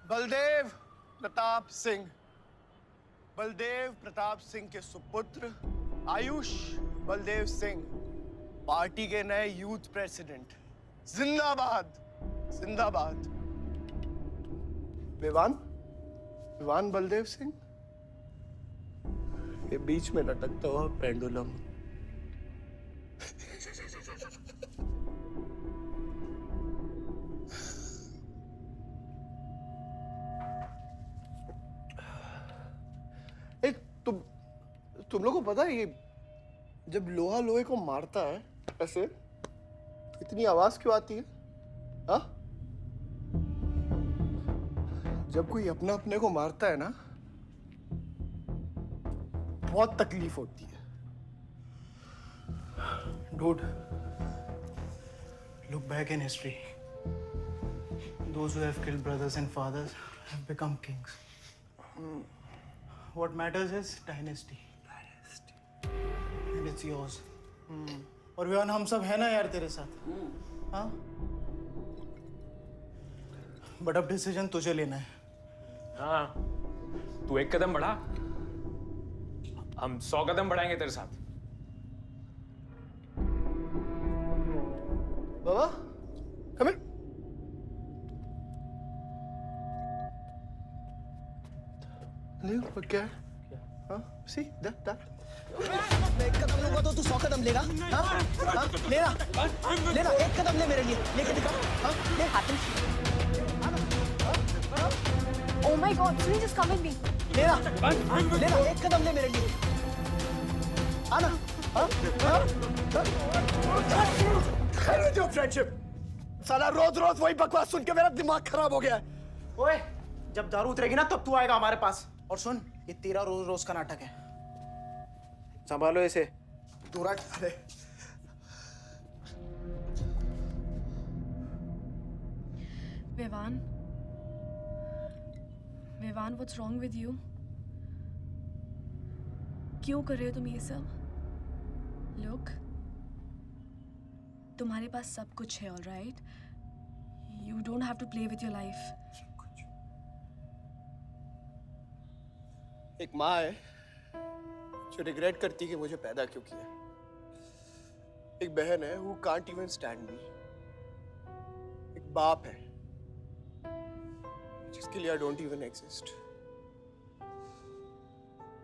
बलदेव प्रताप सिंह, बलदेव प्रताप सिंह के सुपुत्र आयुष बलदेव सिंह पार्टी के नए यूथ प्रेसिडेंट। जिंदाबाद, जिंदाबाद। विवान बलदेव सिंह, ये बीच में लटकता हुआ पेंडुलम। तुम लोगों को पता है ये जब लोहा लोहे को मारता है ऐसे तो इतनी आवाज क्यों आती है? हाँ? जब कोई अपना अपने को मारता है ना, बहुत तकलीफ होती है। Dude, look back in history. Those who have killed brothers and fathers have become kings. What matters is dynasty. And it's yours. और विवान हम सब है ना यार तेरे साथ, हाँ? बट अब डिसीजन तुझे लेना है। हाँ, तू एक कदम बढ़ा, हम 100 कदम बढ़ाएंगे तेरे साथ। बाबा, come here. देखो क्या है? हाँ, see that. मैं एक कदम लूंगा तो तू 100 कदम लेगा? हाँ? हाँ? लेना, एक कदम ले मेरे लिए, लेके दिखा। हाँ? ले हाथ में। Oh my God, Sunil, just come with me. लेना, एक कदम ले मेरे लिए। आना, हाँ? जो फ्रेंडशिप, साला रोज वही बकवास सुन के मेरा दिमाग खराब हो गया है। ओए, जब दारू उतरेगी ना तब तू आएगा हमारे पास। और सुन, ये तेरा रोज का नाटक है, संभालो इसे। दूरा अरे Vivaan, what's wrong with you? क्यों कर रहे हो तुम ये सब? Look, तुम्हारे पास सब कुछ है, all right? You don't have to play with your life. एक माँ है जो रिग्रेट करती कि मुझे पैदा क्यों किया। एक बहन है who can't even stand me. एक बाप है जिसके लिए I don't even exist.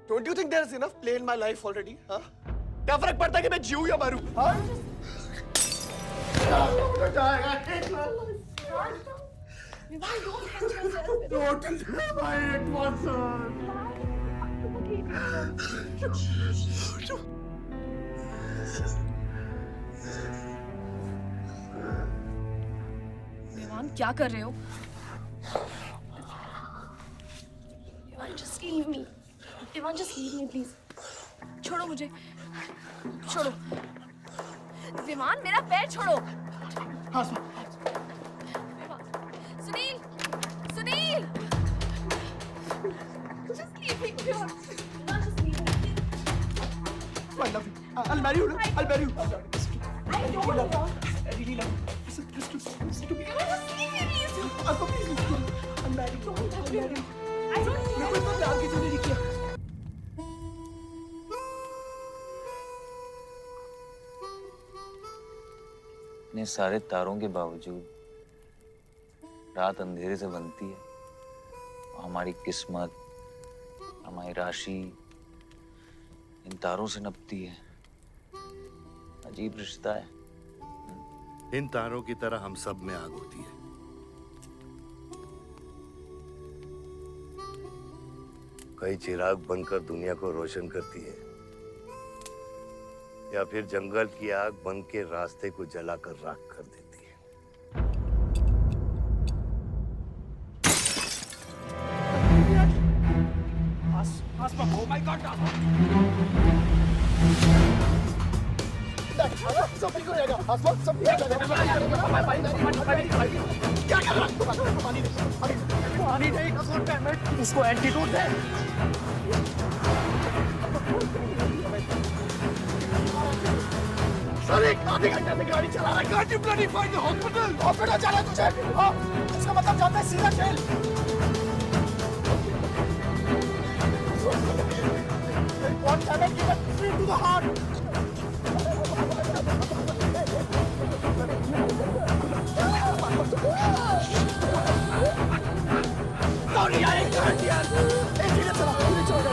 Don't you think there's enough play in my life already? हाँ? क्या फर्क पड़ता है कि मैं जीऊँ या मरूँ? हाँ? विवान, क्या कर रहे हो? Vivan, just leave me. Vivan, just leave me, please. छोड़ो मुझे, छोड़ो। विमान, मेरा पैर छोड़ो। हाँ, Sunil, Sunil, just leave me. Vivan, just leave me. I'll marry you. I'll marry you. I don't love. I really love. Listen to me. Just leave me, please. Alpha, please listen to me. I'll marry you. I'll marry you. I don't care. मेरे को इतना प्यार किसी ने नहीं किया. इतने सारे तारों के बावजूद रात अंधेरे से बनती है. हमारी किस्मत, हमारी राशि इन तारों से नपती है. अजीब रिश्ता है. इन तारों की तरह हम सब में आग होती है. कई चिराग बनकर दुनिया को रोशन करती है, या फिर जंगल की आग बन के रास्ते को जलाकर राख कर देती है. Oh my God! सब ठीक हो जाएगा. आसमान सब ठीक हो जाएगा. क्या कर रहा है? पानी नहीं. उसको एंटीडोट दे. साले आधे घंटे से गाड़ी चला रहा है. Can't you bloody find the hospital? Hospital जाना है तुझे? हाँ. इसका मतलब जाता है सीधा jail. One cannot give it straight to the heart. Sorry, I can't hear. Hey, धीरे चला, धीरे चला.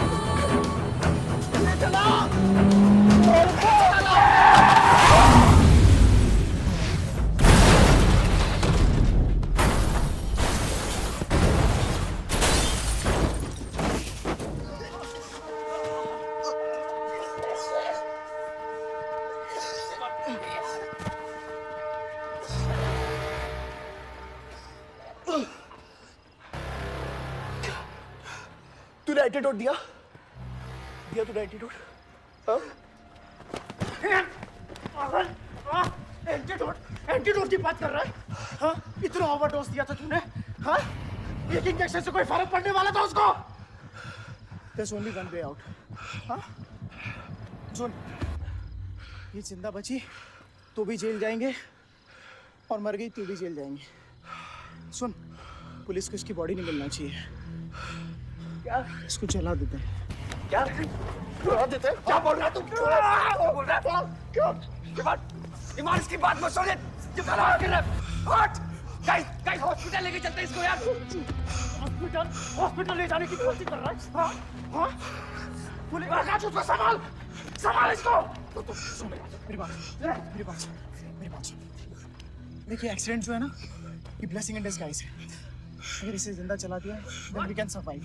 तूने एंटीडोट दिया? दिया तूने एंटीडोट? हाँ? एंटीडोट? एंटीडोट की बात कर रहा है? हाँ? इतना ओवरडोज दिया था तूने? हाँ? एक इंजेक्शन से कोई फर्क पड़ने वाला था उसको? There's only one way out. हाँ? सुन, ये जिंदा बची तो भी जेल जाएंगे और मर गई तो भी जेल जाएंगे. सुन, पुलिस को इसकी बॉडी नहीं मिलना चाहिए. क्या? इसको जला देते हैं. क्या? जला देते हैं? क्या बोल रहा है तू? क्या बोल रहा है? क्यों? ईमान इसकी बात मत सुन. जो कर रहा है? हट! गाइस हॉस्पिटल लेके चलते हैं इसको यार. हॉस्पिटल ले जाने की कोशिश कर रहा है. हाँ? हाँ? पुलिस का उसको संभाल इसको. तो सुन मेरी बात. देखिए एक्सीडेंट जो है ना, ये ब्लेसिंग इन डिस्गाइज है. अगर इसे जिंदा चला दिया, then we can survive.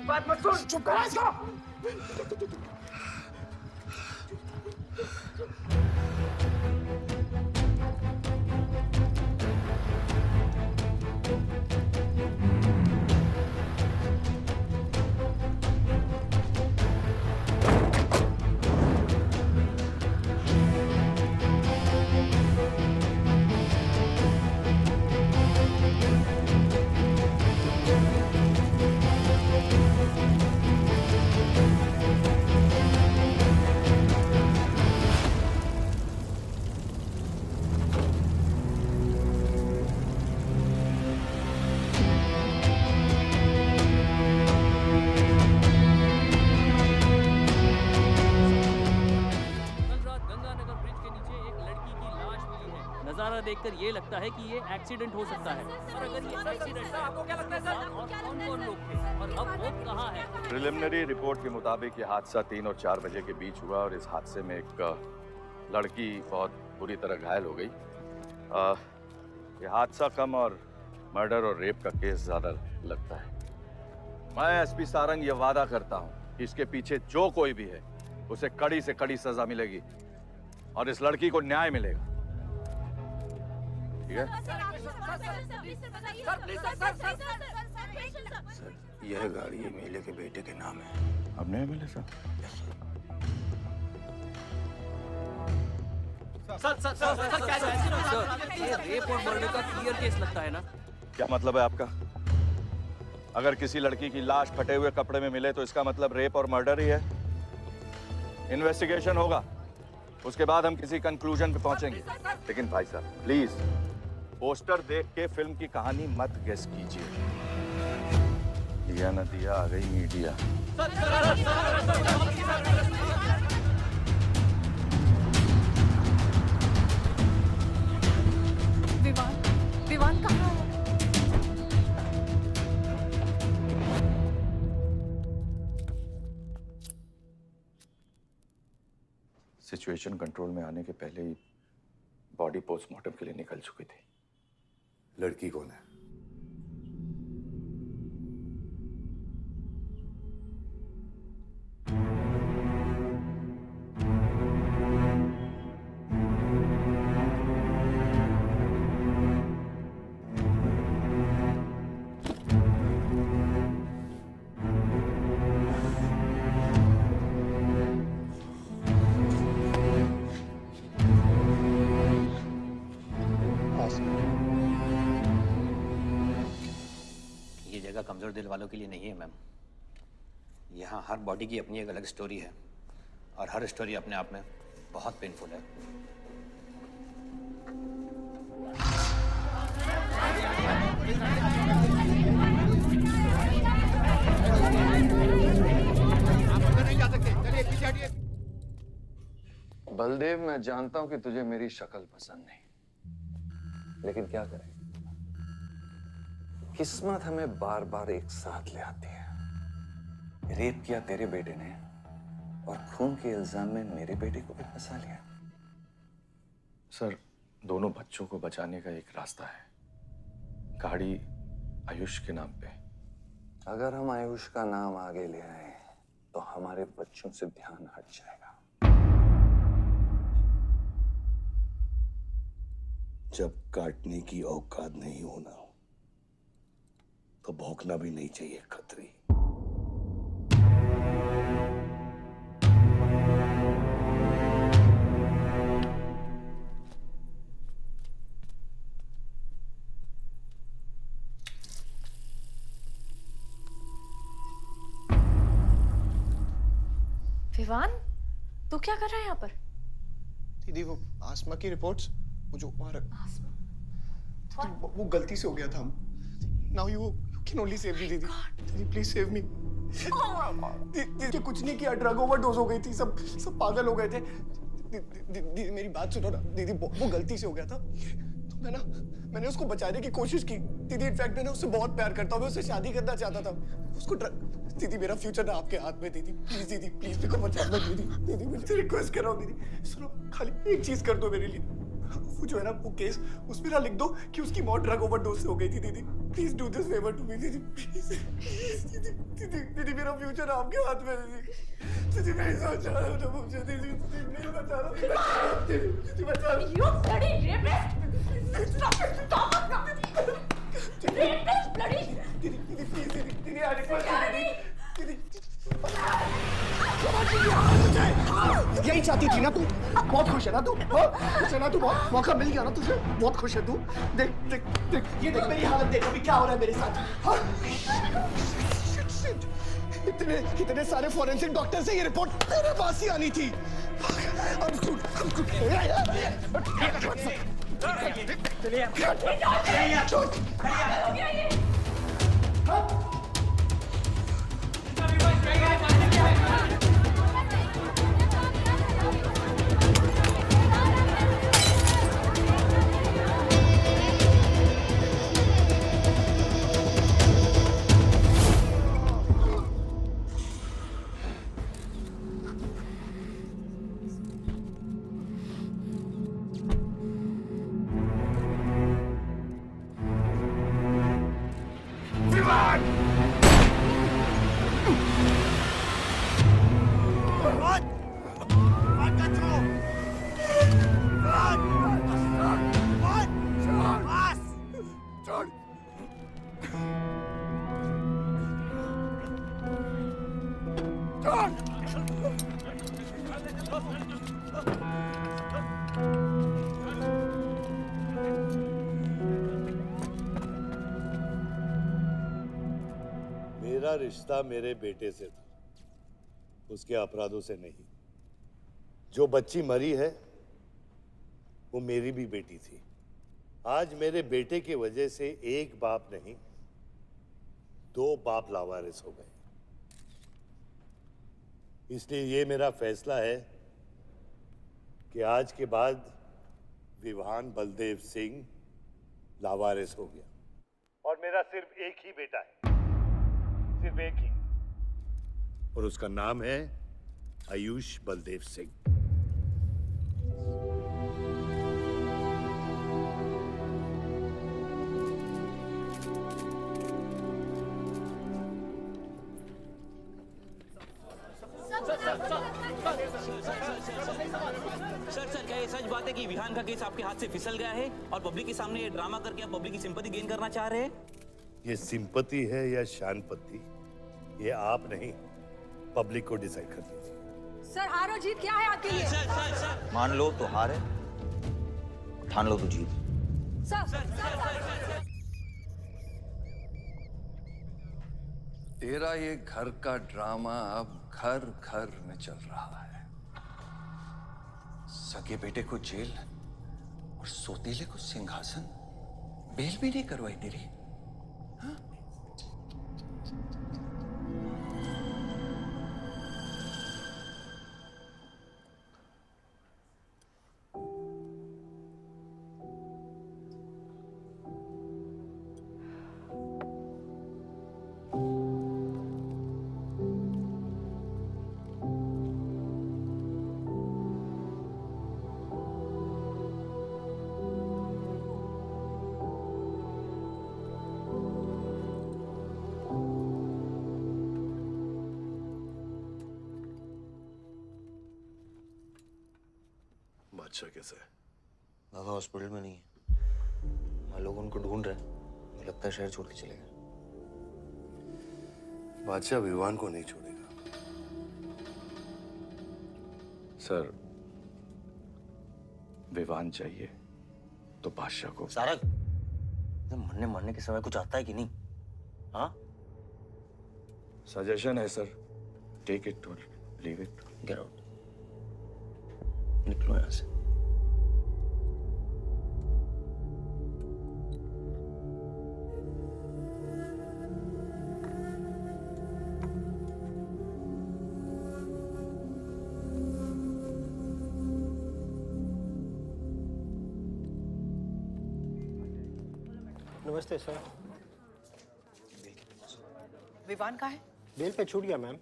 बात मत सुन. चुप करा इसको. नजारा देखकर ये लगता है कि ये एक्सीडेंट हो सकता है. और अगर ये एक्सीडेंट है, आपको क्या लगता है सर? और कौन लोग थे और अब वो कहाँ है? प्रिलिमिनरी रिपोर्ट के मुताबिक ये हादसा 3 और 4 बजे के बीच हुआ और इस हादसे में एक लड़की बहुत बुरी तरह घायल हो गई. ये हादसा कम और मर्डर और रेप का केस ज्यादा लगता है. मैं एसपी सारंग ये वादा करता हूँ कि इसके पीछे जो कोई भी है उसे कड़ी से कड़ी सजा मिलेगी और इस लड़की को न्याय मिलेगा. ठीक है? सर, यह गाड़ी एमएलए के बेटे के नाम है. अपने एमएलए साहब? सर ये रेप और मर्डर का क्लियर केस लगता है ना? क्या मतलब है आपका? अगर किसी लड़की की लाश फटे हुए कपड़े में मिले तो इसका मतलब रेप और मर्डर ही है। इन्वेस्टिगेशन होगा, उसके बाद हम किसी कंक्लूजन पे पहुंचेंगे। लेकिन भाई साहब प्लीज पोस्टर देख के फिल्म की कहानी मत गेस कीजिए। दिया न दिया आ गई मीडिया। विवान, विवान कहाँ है? सिचुएशन कंट्रोल में आने के पहले ही बॉडी पोस्टमार्टम के लिए निकल चुकी थी। लड़की कौन है? ये जगह कमजोर दिल वालों के लिए नहीं है मैम। यहाँ हर बॉडी की अपनी एक अलग स्टोरी है और हर स्टोरी अपने आप में बहुत पेनफुल है। बलदेव, मैं जानता हूं कि तुझे मेरी शक्ल पसंद नहीं, लेकिन क्या करें, किस्मत हमें बार बार एक साथ ले आती है। रेप किया तेरे बेटे ने और खून के इल्जाम में मेरे बेटे को भी फंसा लिया। सर, दोनों बच्चों को बचाने का एक रास्ता है, गाड़ी आयुष के नाम पे। अगर हम आयुष का नाम आगे ले आए तो हमारे बच्चों से ध्यान हट जाएगा। जब काटने की औकात नहीं होना तो भौंकना भी नहीं चाहिए खतरी। विवान, तू क्या कर रहा है यहाँ पर? दीदी वो आसमा की रिपोर्ट्स, वो जो वहाँ वो गलती से हो गया था। Now you can only save me दीदी। दीदी प्लीज सेव मी। दीदी कुछ नहीं किया, ड्रग ओवरडोज हो गई थी, सब पागल हो गए थे। दीदी मेरी बात सुनो ना दीदी, वो गलती से हो गया था तो मैंने उसको बचाने की कोशिश की दीदी। इनफैक्ट मैंने उससे बहुत प्यार करता हूँ, मैं उससे शादी करना चाहता था। उसको दीदी मेरा फ्यूचर ना आपके हाथ में दीदी, प्लीज मेरे को बचा लो दीदी। दीदी मुझे रिक्वेस्ट कर रहा हूँ दीदी, सुनो खाली एक चीज कर दो मेरे लिए। वो जो है ना वो केस उसमें ना लिख दो कि उसकी मौत ड्रग ओवरडोज से हो गई थी दीदी। Please do this favour to me दीदी, प्लीज। दीदी मेरा फ्यूचर आपके हाथ में दीदी। दीदी मेरी सोच रहा है मुझे दीदी, प्लीज बचा लो दीदी, बचा लो। You bloody rapist! Stop it! Stop it! Rapist, bloody! दीदी प्लीज दीदी आई रिक्वेस्ट दीदी। यही चाहती थी ना तू? बहुत खुश है ना तू? खुश है ना तू? बहुत मौका मिल गया ना तुझे? बहुत खुश है तू? देख देख देख, ये देख मेरी हालत, देख अभी क्या हो रहा है मेरे साथ। इतने सारे फॉरेंसिक डॉक्टर से ये रिपोर्ट तेरे पास ही आनी थी। मेरा रिश्ता मेरे बेटे से था, उसके अपराधों से नहीं। जो बच्ची मरी है वो मेरी भी बेटी थी। आज मेरे बेटे की वजह से एक बाप नहीं, 2 बाप लावारिस हो गए। इसलिए ये मेरा फैसला है कि आज के बाद विवान बलदेव सिंह लावारिस हो गया और मेरा सिर्फ एक ही बेटा है, सिर्फ एक ही, और उसका नाम है आयुष बलदेव सिंह। सर क्या ये सच बात है कि विहान का केस आपके हाथ से फिसल गया है और पब्लिक के सामने ये ड्रामा करके आप पब्लिक की सिंपैथी गेन करना चाह रहे हैं? ये सिंपैथी है या शानपत्ती, ये आप नहीं, पब्लिक को डिसाइड कर दीजिए। सर हार और जीत क्या है आपके लिए? मान लो तो हार है, ठान लो तो जीत। तेरा ये घर का ड्रामा अब घर घर में चल रहा है। सगे बेटे को जेल और सोतीले को सिंहासन, बेल भी नहीं करवाई तेरी। हाँ? बादशाह कैसा है? बाबा हॉस्पिटल में नहीं है। हम लोग उनको ढूंढ रहे हैं। मुझे लगता है शहर छोड़ के चले गए। बादशाह विवान को नहीं छोड़ेगा। सर, विवान चाहिए तो बादशाह को। सारंग, मरने मरने के समय कुछ आता है कि नहीं? हाँ? सजेशन है सर, टेक इट और लीव इट। गेट आउट, निकलो यहाँ से। नमस्ते सर। विवान कहाँ है? बेल पे छूट गया मैम।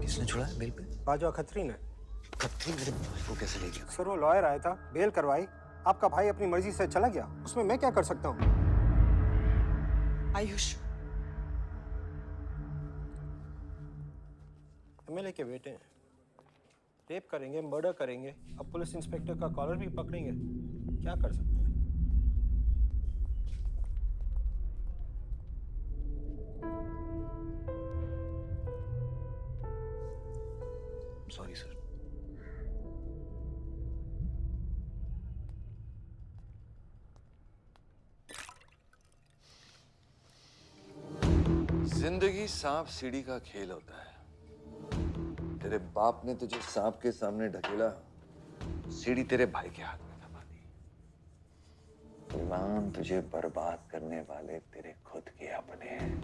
किसने छोड़ा है बेल पे? बाजवा खत्री ने। खत्री मेरे भाई को कैसे ले गया? सर वो लॉयर आया था, बेल करवाई, आपका भाई अपनी मर्जी से चला गया, उसमें मैं क्या कर सकता हूँ? आयुष, एमएलए के बेटे हैं, रेप करेंगे, मर्डर करेंगे, अब पुलिस इंस्पेक्टर का कॉलर भी पकड़ेंगे, क्या कर सकते हैं? Sorry sir. जिंदगी सांप सीढ़ी का खेल होता है। तेरे बाप ने तुझे सांप के सामने ढकेला, सीढ़ी तेरे भाई के हाथ में दबा दी। विवान तुझे बर्बाद करने वाले तेरे खुद के अपने हैं।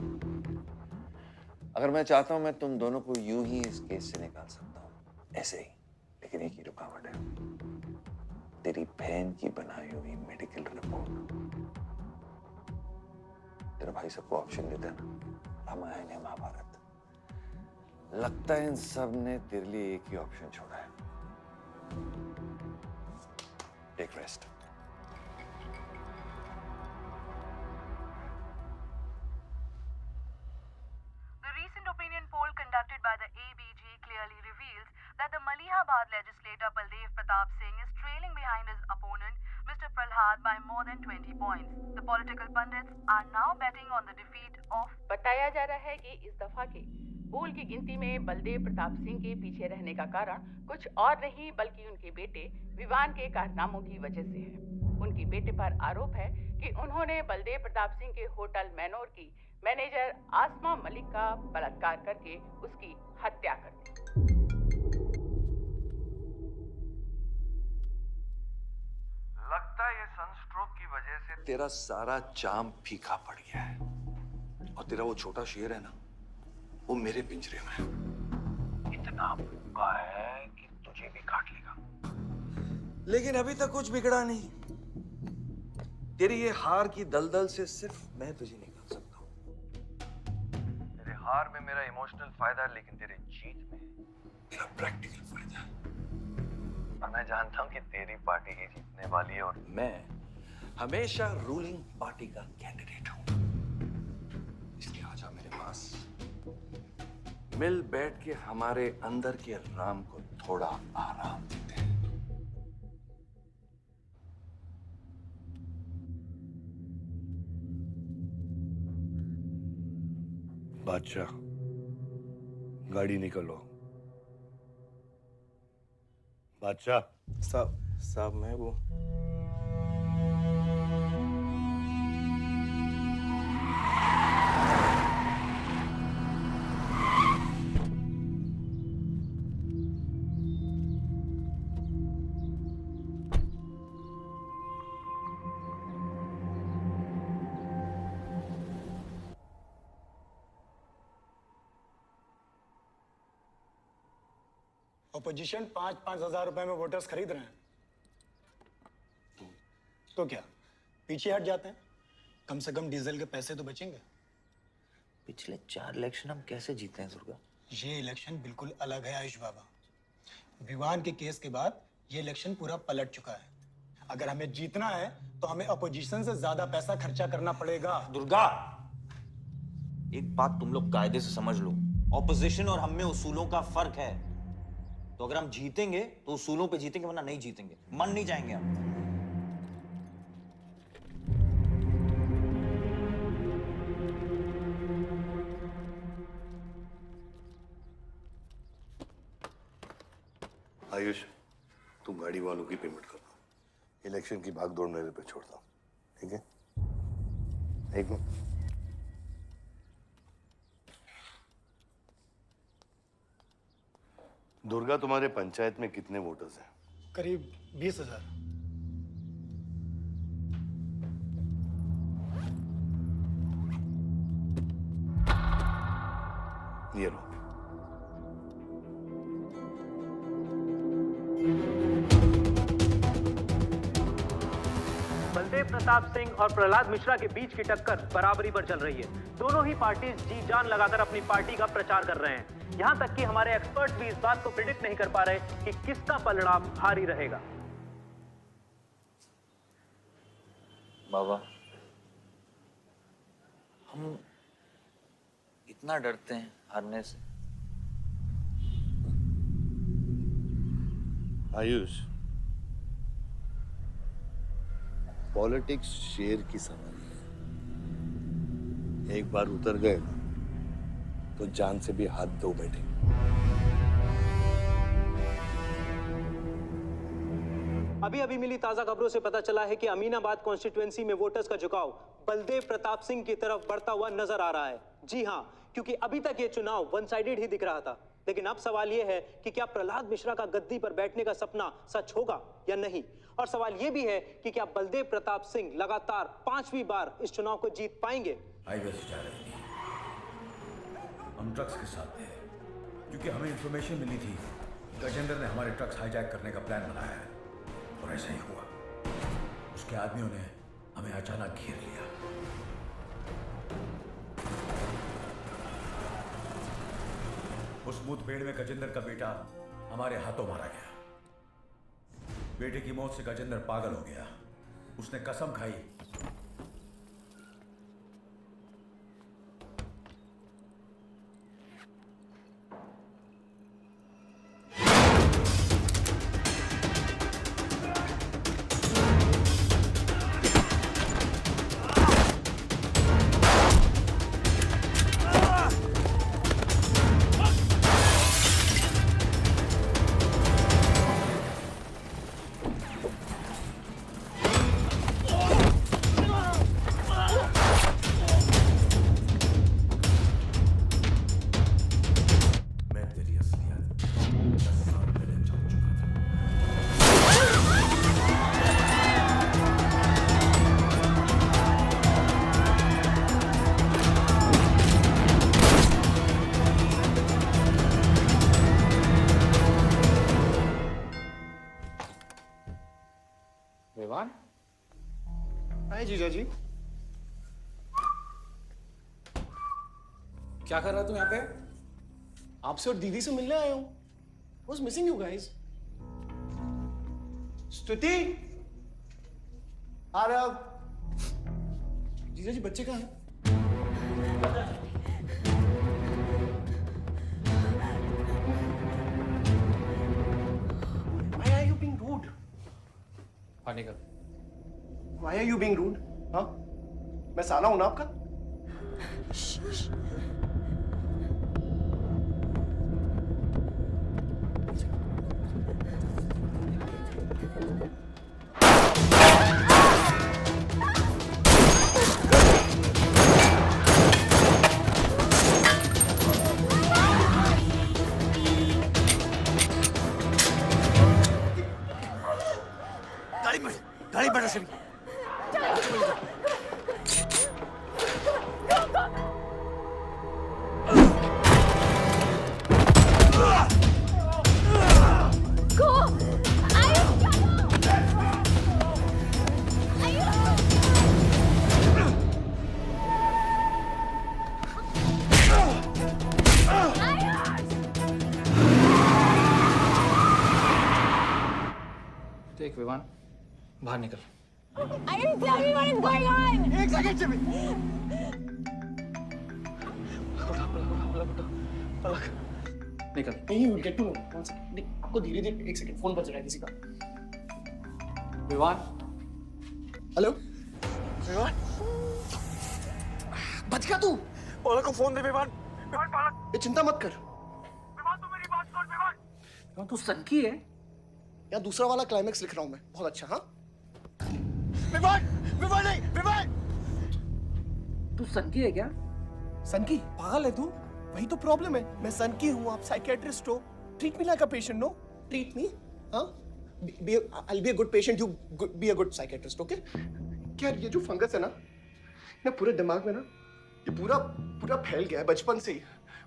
अगर मैं चाहता हूं मैं तुम दोनों को यूं ही इस केस से निकाल सकता हूं, ऐसे ही, लेकिन एक ही रुकावट है, तेरी बहन की बनाई हुई मेडिकल रिपोर्ट। तेरा भाई सबको ऑप्शन देता है ना, रामायण या महाभारत। लगता है इन सब ने तेरे लिए एक ही ऑप्शन छोड़ा है, take rest. The recent opinion poll conducted by the ABG clearly reveals that the Malihabad legislator Baldev Pratap Singh is trailing behind his opponent, Mr. Prahlad, by more than 20 points. The political pundits are now betting on the defeat of. बताया जा रहा है कि इस दफा के पोल की गिनती में बलदेव प्रताप सिंह के पीछे रहने का कारण कुछ और नहीं बल्कि उनके बेटे विवान के कारनामों की वजह से है। उनके बेटे पर आरोप है कि उन्होंने बलदेव प्रताप सिंह के होटल मैनोर की मैनेजर आसमा मलिक का बलात्कार करके उसकी हत्या कर दी। लगता है ये सनस्ट्रोक की वजह से तेरा सारा जाम फीका पड़ गया है और तेरा वो छोटा शेर है ना, वो मेरे पिंजरे में है। इतना भूखा है कि तुझे भी काट लेगा। लेकिन अभी तक कुछ बिगड़ा नहीं। तेरी ये हार की दलदल से सिर्फ मैं तुझे निकाल सकता हूँ। तेरे हार में मेरा इमोशनल फायदा है, लेकिन तेरे जीत में मेरा प्रैक्टिकल फायदा है। और मैं जानता हूँ कि तेरी पार्टी ही जीतने वाली है और मैं हमेशा रूलिंग पार्टी का कैंडिडेट हूँ। इसलिए आजा मेरे पास, मिल बैठ के हमारे अंदर के राम को थोड़ा आराम देते हैं। बादशाह, गाड़ी निकलो। बादशाह साहब मैं वो अपोजिशन 5-5 हजार रुपए में वोटर्स खरीद रहे हैं, तो क्या पीछे हट जाते हैं? कम से कम डीजल के पैसे तो बचेंगे। पिछले 4 इलेक्शन हम कैसे जीते हैं दुर्गा? ये इलेक्शन बिल्कुल अलग है आयुष बाबा। विवान के केस के बाद ये इलेक्शन पूरा पलट चुका है। अगर हमें जीतना है तो हमें अपोजिशन से ज्यादा पैसा खर्चा करना पड़ेगा। दुर्गा, एक बात तुम लोग कायदे से समझ लो, ऑपोजिशन और हम में उसूलों का फर्क है। तो अगर हम जीतेंगे तो उसूलों पे जीतेंगे, वरना नहीं जीतेंगे, मन नहीं जाएंगे हम। आयुष, तुम गाड़ी वालों की पेमेंट कर दो। इलेक्शन की भागदौड़ मेरे पे छोड़ दो, ठीक है? एक मिनट। दुर्गा, तुम्हारे पंचायत में कितने वोटर्स हैं? करीब 20,000। ये लो। बलदेव प्रताप सिंह और प्रहलाद मिश्रा के बीच की टक्कर बराबरी पर चल रही है। दोनों ही पार्टी जी जान लगाकर अपनी पार्टी का प्रचार कर रहे हैं। यहां तक कि हमारे एक्सपर्ट्स भी इस बात को प्रिडिक्ट नहीं कर पा रहे कि किसका पलड़ा भारी रहेगा। बाबा, हम इतना डरते हैं हारने से। आयुष, पॉलिटिक्स शेर की सवारी है। एक बार उतर गए ना तो जान से भी हाथ धो बैठे। अभी अभी मिली ताजा खबरों से पता चला है कि अमीनाबाद कॉन्स्टिट्यूएंसी में वोटर्स का झुकाव बलदेव प्रताप सिंह की तरफ बढ़ता हुआ नजर आ रहा है। जी हां, क्योंकि अभी तक ये चुनाव वन साइडेड ही दिख रहा था। लेकिन अब सवाल ये है कि क्या प्रहलाद मिश्रा का गद्दी पर बैठने का सपना सच होगा या नहीं। और सवाल ये भी है कि क्या बलदेव प्रताप सिंह लगातार 5वीं बार इस चुनाव को जीत पाएंगे। हाईवे से जा रही थी, हम ट्रक्स के साथ थे, क्योंकि हमें इंफॉर्मेशन मिली थी गजेंद्र ने हमारे ट्रक्स हाईजैक करने का प्लान बनाया है। और ऐसा ही हुआ। उसके आदमियों ने हमें अचानक घेर लिया। उस मुठभेड़ में गजेंद्र का बेटा हमारे हाथों मारा गया। बेटे की मौत से गजेंद्र पागल हो गया। उसने कसम खाई हाय जीजा जी। क्या कर रहा तू यहाँ पे? आपसे और दीदी से मिलने आया हूँ। Was missing you guys. स्तुति, आ रहे अब। जीजा जी बच्चे कहाँ हैं? Why are you being rude? बाहर निकल। Why are you being rude? हाँ? मैं साला हूं ना आपका? गाड़ी बढ़ा से देख विवान, बाहर निकल। Ayush, tell me what is going on. एक सेकंड से भी। निकल। नहीं, we'll get to know. One second. नहीं, आपको धीरे-धीरे एक सेकंड फोन बज रहा है किसी का। विवान। हेलो। विवान। बच गया तू। पलक को फोन दे विवान। विवान पलक। ये चिंता मत कर। विवान तू मेरी बात सुन विवान। विवान तू सनकी है? यार दूसरा वाला क्लाइमेक्स लिख रहा हूँ मैं। बहुत अच्छा हाँ? विवान, विवान नहीं, विवान। तू सनकी है क्या? सनकी? पागल है तू? वही तो प्रॉब्लम है। मैं सनकी हूँ, आप साइकियाट्रिस्ट हो। Treat me like a patient, no? Treat me, हाँ? I'll be a good patient, you be a good psychiatrist, okay? क्या ये जो फंगस है ना पूरे दिमाग में ना, ये पूरा फैल गया है बचपन से ही।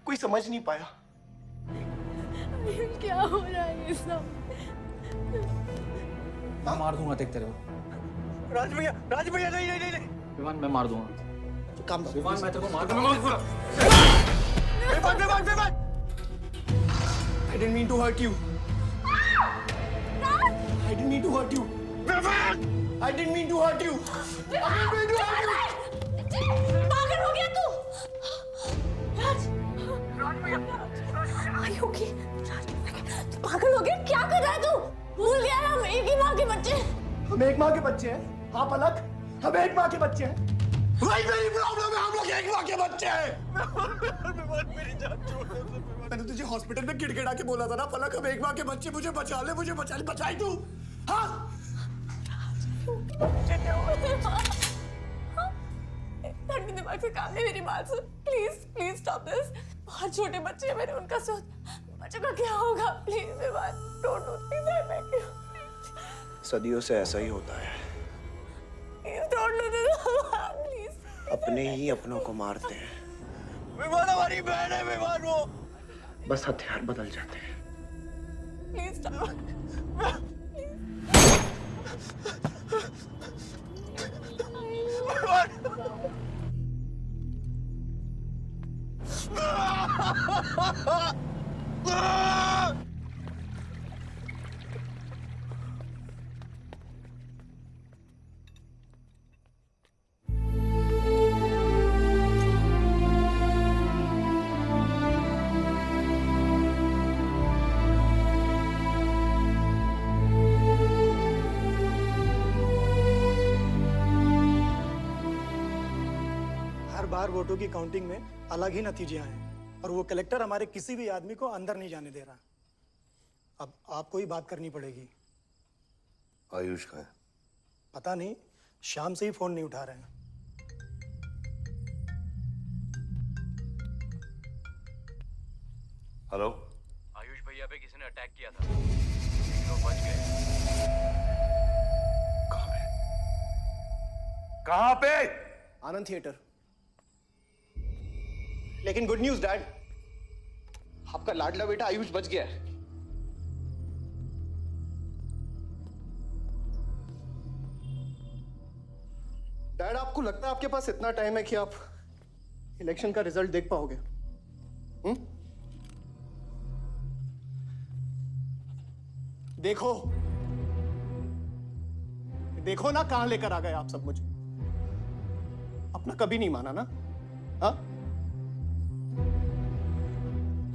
कोई समझ नहीं पाया। क्या हो रहा है ये सब? मैं मार दूंगा देख तेरे को। राज भैया नहीं। विवान मैं मार दूंगा। काम विवान मैं तेरे को मार दूंगा। Vivaan. I didn't mean to hurt you. I didn't mean to hurt you. I didn't mean to hurt you. पागल हो गया तू? राज Are you okay? तू पागल हो गया? क्या कर रहा है तू? भूल गया हम एक ही माँ के बच्चे। हम एक माँ के बच्चे हैं। हाँ पलक, हम एक माँ के बच्चे हैं। वही मेरी प्रॉब्लम है, हम लोग एक माँ के बच्चे हैं। मेरी जान छोड़ दे। मैंने तुझे हॉस्पिटल में गिड़गिड़ा के बोला था ना पलक, हम एक माँ के बच्चे, मुझे बचा ले, बचाई तू। हाँ? ठंडी दिमाग से काम नहीं, मेरी बात सुन। Please stop this. बहुत छोटे बच्चे हैं मेरे, उनका सोच बच्चों का क्या होगा? Please Vivaan, don't do this. I beg you. सदियों से ऐसा ही होता है। Don't do this please. अपने ही अपनों को मारते हैं। विवान हमारी बहन है विवान वो। बस हथियार बदल जाते हैं। Please stop. हर बार वोटों की काउंटिंग में अलग ही नतीजे आए और वो कलेक्टर हमारे किसी भी आदमी को अंदर नहीं जाने दे रहा। अब आपको ही बात करनी पड़ेगी। आयुष का है? पता नहीं, शाम से ही फोन नहीं उठा रहे हैं। हेलो। आयुष भैया पे किसी ने अटैक किया था, तो बच गए। कहाँ पे? आनंद थिएटर। लेकिन गुड न्यूज डैड, आपका लाडला बेटा आयुष बच गया है। डैड, आपको लगता है आपके पास इतना टाइम है कि आप इलेक्शन का रिजल्ट देख पाओगे? देखो देखो ना, कहां लेकर आ गए आप सब मुझे। अपना कभी नहीं माना ना? हाँ,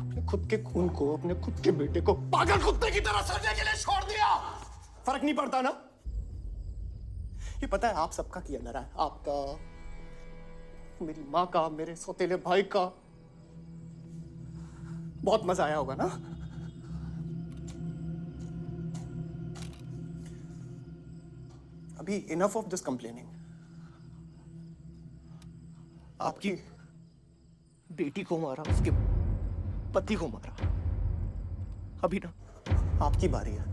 अपने खुद के खून को, अपने खुद के बेटे को पागल कुत्ते की तरह सड़ने के लिए छोड़ दिया। फर्क नहीं पड़ता ना? ये पता है आप सबका किया डरा है, आपका, मेरी माँ का, मेरे सौतेले भाई का। बहुत मजा आया होगा ना? अभी इनफ ऑफ दिस कंप्लेनिंग। आपकी बेटी को मारा, उसके पति को मारा, अभी ना आपकी बारी है।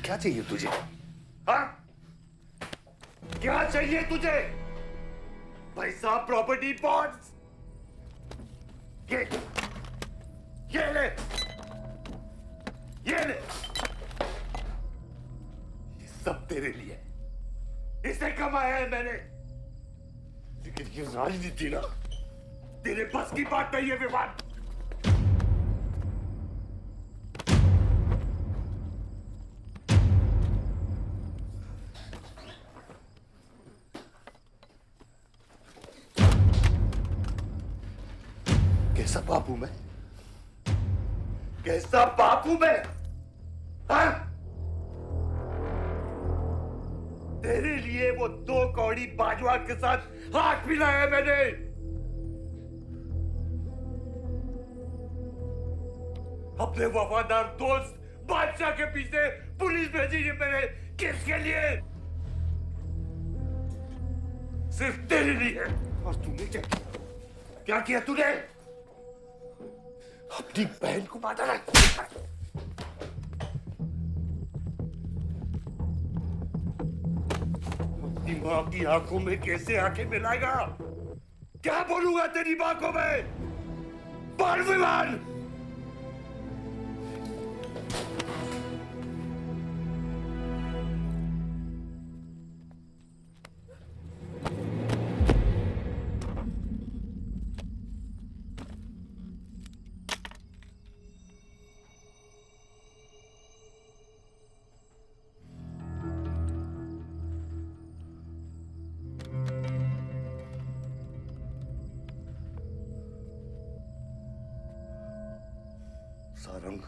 क्या चाहिए तुझे? हाँ? क्या चाहिए तुझे? पैसा, प्रॉपर्टी, बॉन्ड्स? ये ले, ये ले। ये सब तेरे लिए, इसे कमाया है मैंने। लेकिन ये राजनीति ना, तेरे बस की बात नहीं है विवाद। कैसा बाप हूं मैं? कैसा बाप हूं मैं? हाँ? तेरे लिए वो 2 कौड़ी बाजवा के साथ हाथ मिलाया मैंने। अपने वफादार दोस्त बादशाह के पीछे पुलिस भेजी है मैंने। किसके लिए? सिर्फ तेरे लिए। और तूने क्या किया तूने? अपनी बहन को मारा ना। अपनी मां की आंखों में कैसे आंखें मिलाएगा? क्या बोलूंगा तेरी मां को मैं? बोल विमान। सारंग,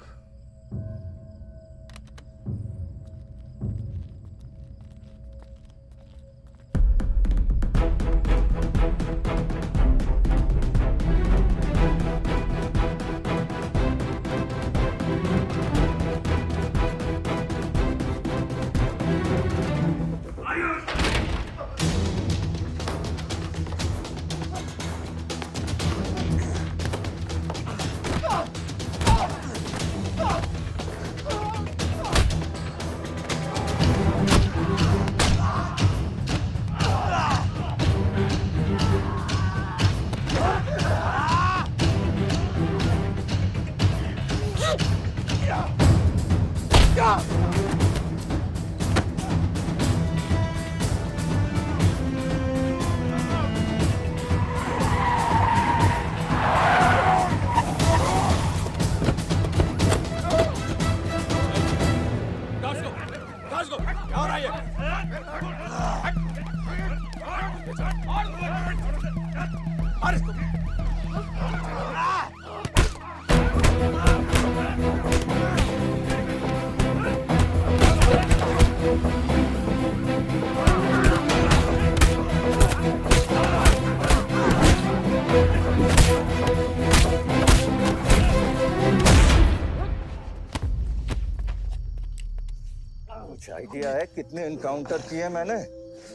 कुछ आइडिया है कितने एनकाउंटर किए मैंने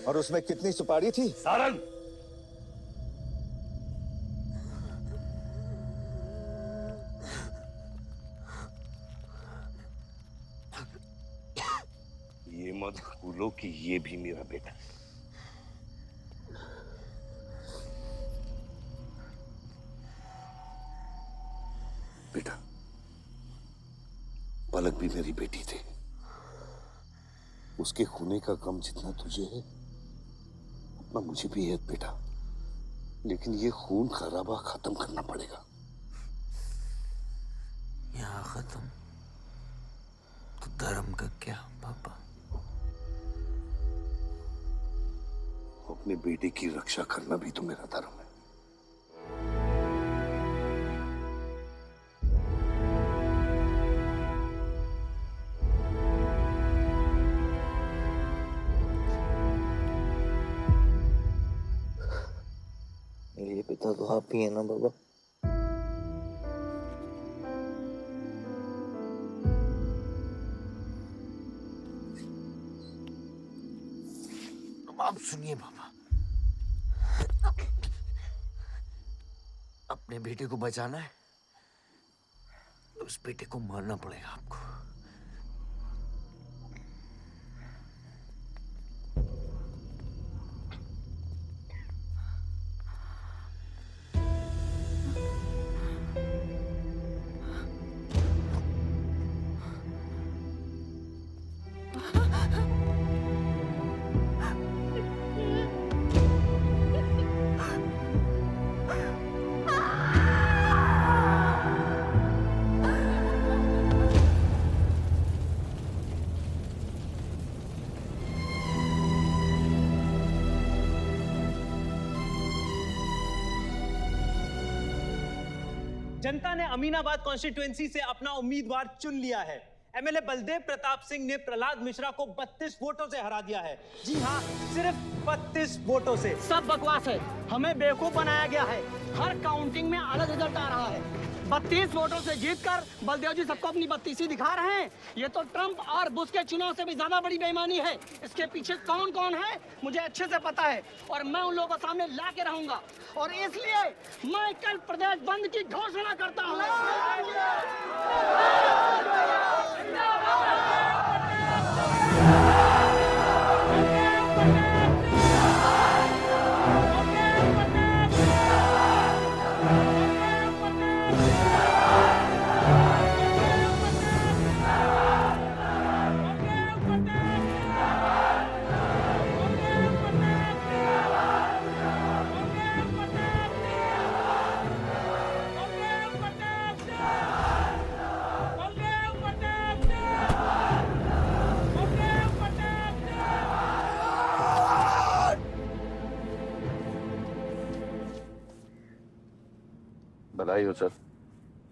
और उसमें कितनी सुपारी थी? सारंग, मत भूलो कि ये भी मेरा बेटा है। बेटा, पलक भी मेरी बेटी थी। उसके खोने का गम जितना तुझे है उतना मुझे भी है बेटा, लेकिन ये खून खराबा खत्म करना पड़ेगा। यहाँ खत्म तो धर्म का क्या पापा? अपने बेटे की रक्षा करना भी तो मेरा धर्म है। मेरे लिए पिता तो आप ही है ना बाबा? अब सुनिए बाबा, अपने बेटे को बचाना है तो उस बेटे को मारना पड़ेगा आपको। जनता ने अमीनाबाद कॉन्स्टिट्यूएंसी से अपना उम्मीदवार चुन लिया है। एमएलए बलदेव प्रताप सिंह ने प्रहलाद मिश्रा को 32 वोटों से हरा दिया है। जी हाँ, सिर्फ 32 वोटों से। सब बकवास है, हमें बेवकूफ बनाया गया है। हर काउंटिंग में अलग रिजल्ट आ रहा है। 32 वोटों से जीतकर बलदेव जी सबको अपनी बत्तीसी दिखा रहे हैं। ये तो ट्रंप और बुश के चुनाव से भी ज्यादा बड़ी बेईमानी है। इसके पीछे कौन कौन है मुझे अच्छे से पता है और मैं उन लोगों के सामने ला के रहूंगा और इसलिए मैं कल प्रदेश बंद की घोषणा करता हूँ। बधाई हो सर,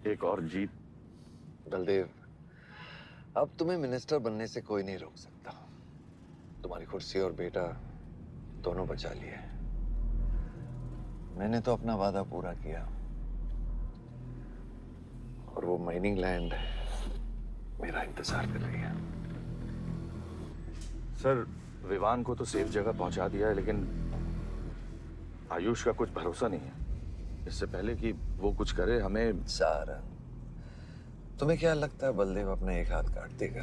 एक और जीत। बलदेव, अब तुम्हें मिनिस्टर बनने से कोई नहीं रोक सकता। तुम्हारी कुर्सी और बेटा दोनों बचा लिए। मैंने तो अपना वादा पूरा किया और वो माइनिंग लैंड मेरा इंतजार कर रही है। सर, विवान को तो सेफ जगह पहुंचा दिया है, लेकिन आयुष का कुछ भरोसा नहीं है। इससे पहले कि वो कुछ करे हमें। सारा, तुम्हें क्या लगता है बलदेव अपना एक हाथ काट देगा?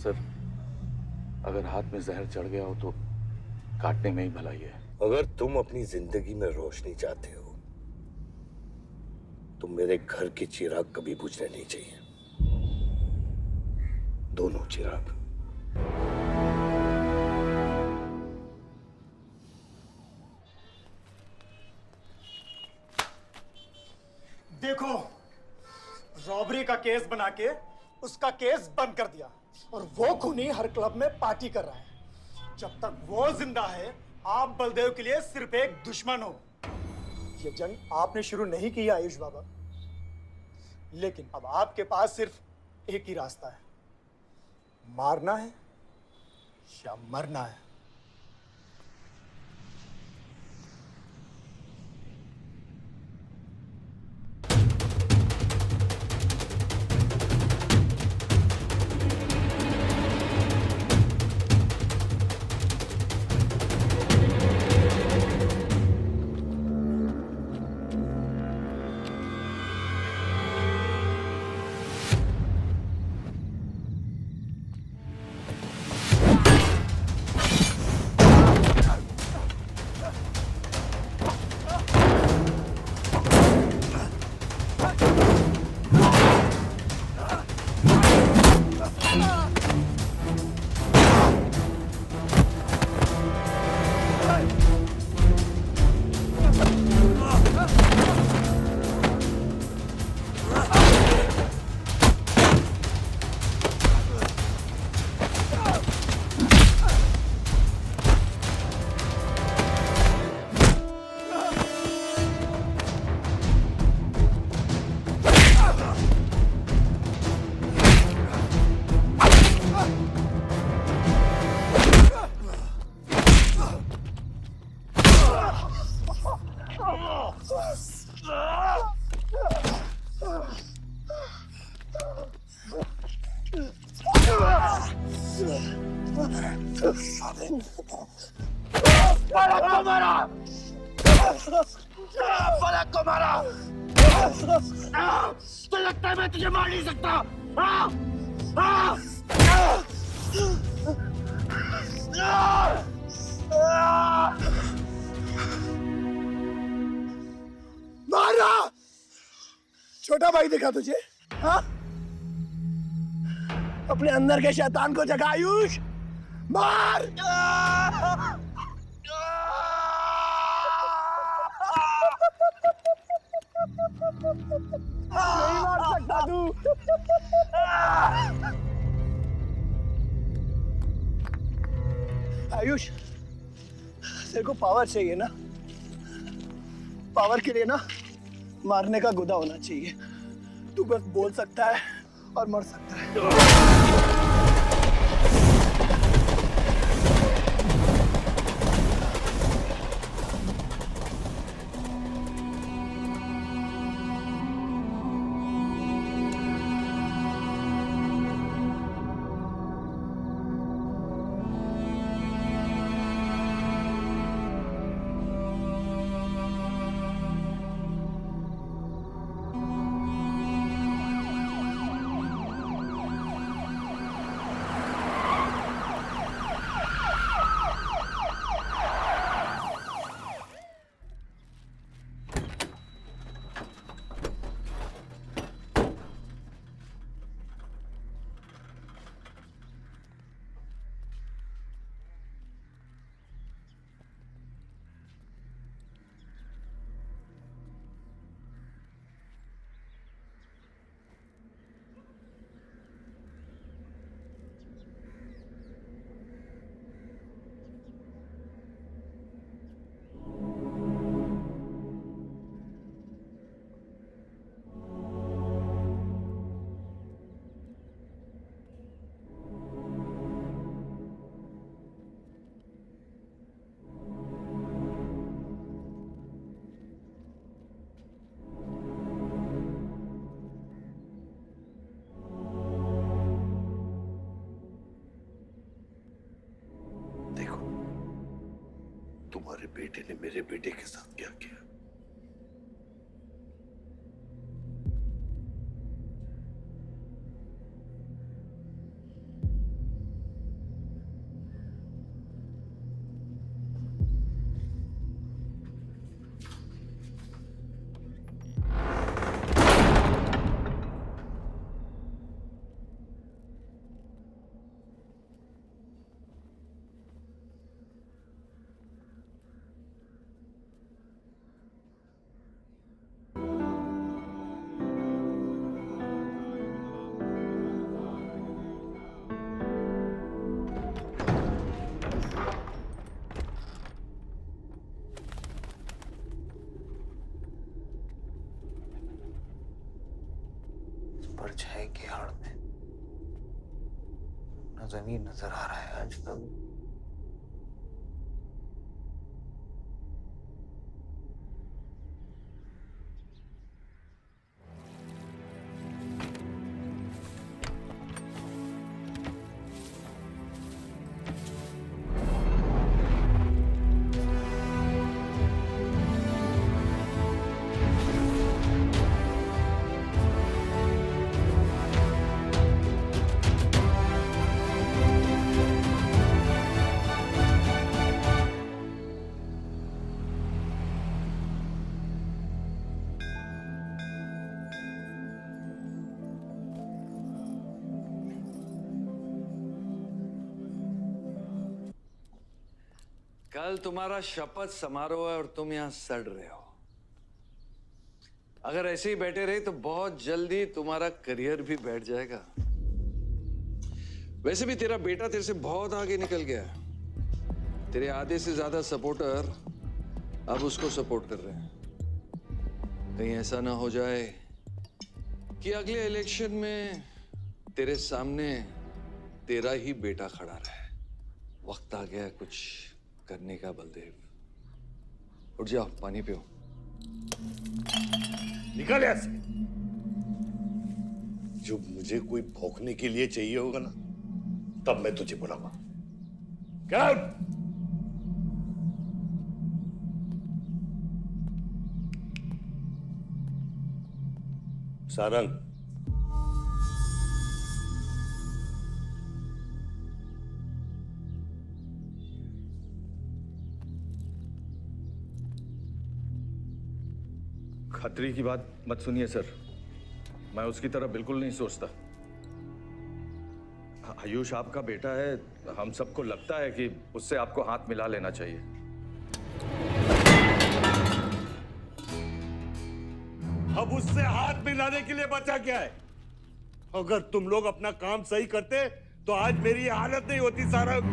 सर, अगर हाथ में जहर चढ़ गया हो तो काटने में ही भलाई है। अगर तुम अपनी जिंदगी में रोशनी चाहते हो तो मेरे घर के चिराग कभी बुझने नहीं चाहिए। दोनों चिराग। देखो, रॉबरी का केस बना के उसका केस बंद कर दिया और वो खूनी हर क्लब में पार्टी कर रहा है। जब तक वो जिंदा है, आप बलदेव के लिए सिर्फ एक दुश्मन हो। ये जंग आपने शुरू नहीं की आयुष बाबा, लेकिन अब आपके पास सिर्फ एक ही रास्ता है, मारना है या मरना है। फलक को मारा, फलक को मारा। तो लगता है मैं तुझे मार नहीं सकता। मारा। छोटा भाई दिखा तुझे? हाँ? अपने अंदर के शैतान को जगा आयुष, मार। नहीं मार सकता तू। आयुष, तेरे को पावर चाहिए ना? पावर के लिए ना मारने का गुदा होना चाहिए। तू बस बोल सकता है और मर सकता है। तुम्हारे बेटे ने मेरे बेटे के साथ क्या किया? परछाई की आड़ में न जमीन नजर आ रहा है आज तक। कल तुम्हारा शपथ समारोह है और तुम यहां सड़ रहे हो। अगर ऐसे ही बैठे रहे तो बहुत जल्दी तुम्हारा करियर भी बैठ जाएगा। वैसे भी तेरा बेटा तेरे से बहुत आगे निकल गया है। तेरे आधे से ज्यादा सपोर्टर अब उसको सपोर्ट कर रहे हैं। कहीं ऐसा ना हो जाए कि अगले इलेक्शन में तेरे सामने तेरा ही बेटा खड़ा रहे। वक्त आ गया कुछ करने का बलदेव। उठ जाओ, पानी पियो। निकल यहाँ से। जो मुझे कोई भौंकने के लिए चाहिए होगा ना, तब मैं तुझे बुलाऊंगा। Get out! सारंग, खतरी की बात मत सुनिए सर, मैं उसकी तरह बिल्कुल नहीं सोचता। आयुष आपका बेटा है, हम सबको लगता है कि उससे आपको हाथ मिला लेना चाहिए। अब उससे हाथ मिलाने के लिए बचा क्या है? अगर तुम लोग अपना काम सही करते तो आज मेरी ये हालत नहीं होती। सारंग,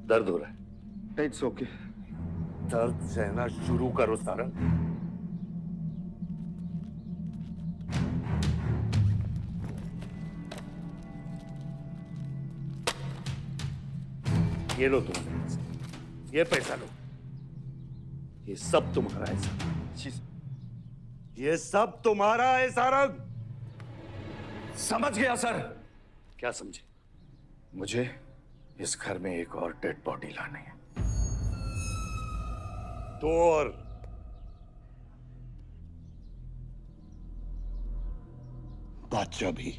दर्द हो रहा है? It's okay. दर्द सहना शुरू करो सारंग। ये लो तुम्हारे पैसे, ये पैसा लो, ये सब तुम्हारा है सारंग, ये सब तुम्हारा है सारंग। समझ गया सर। क्या समझे? मुझे इस घर में एक और डेड बॉडी लानी है। तो और बादशाह भी।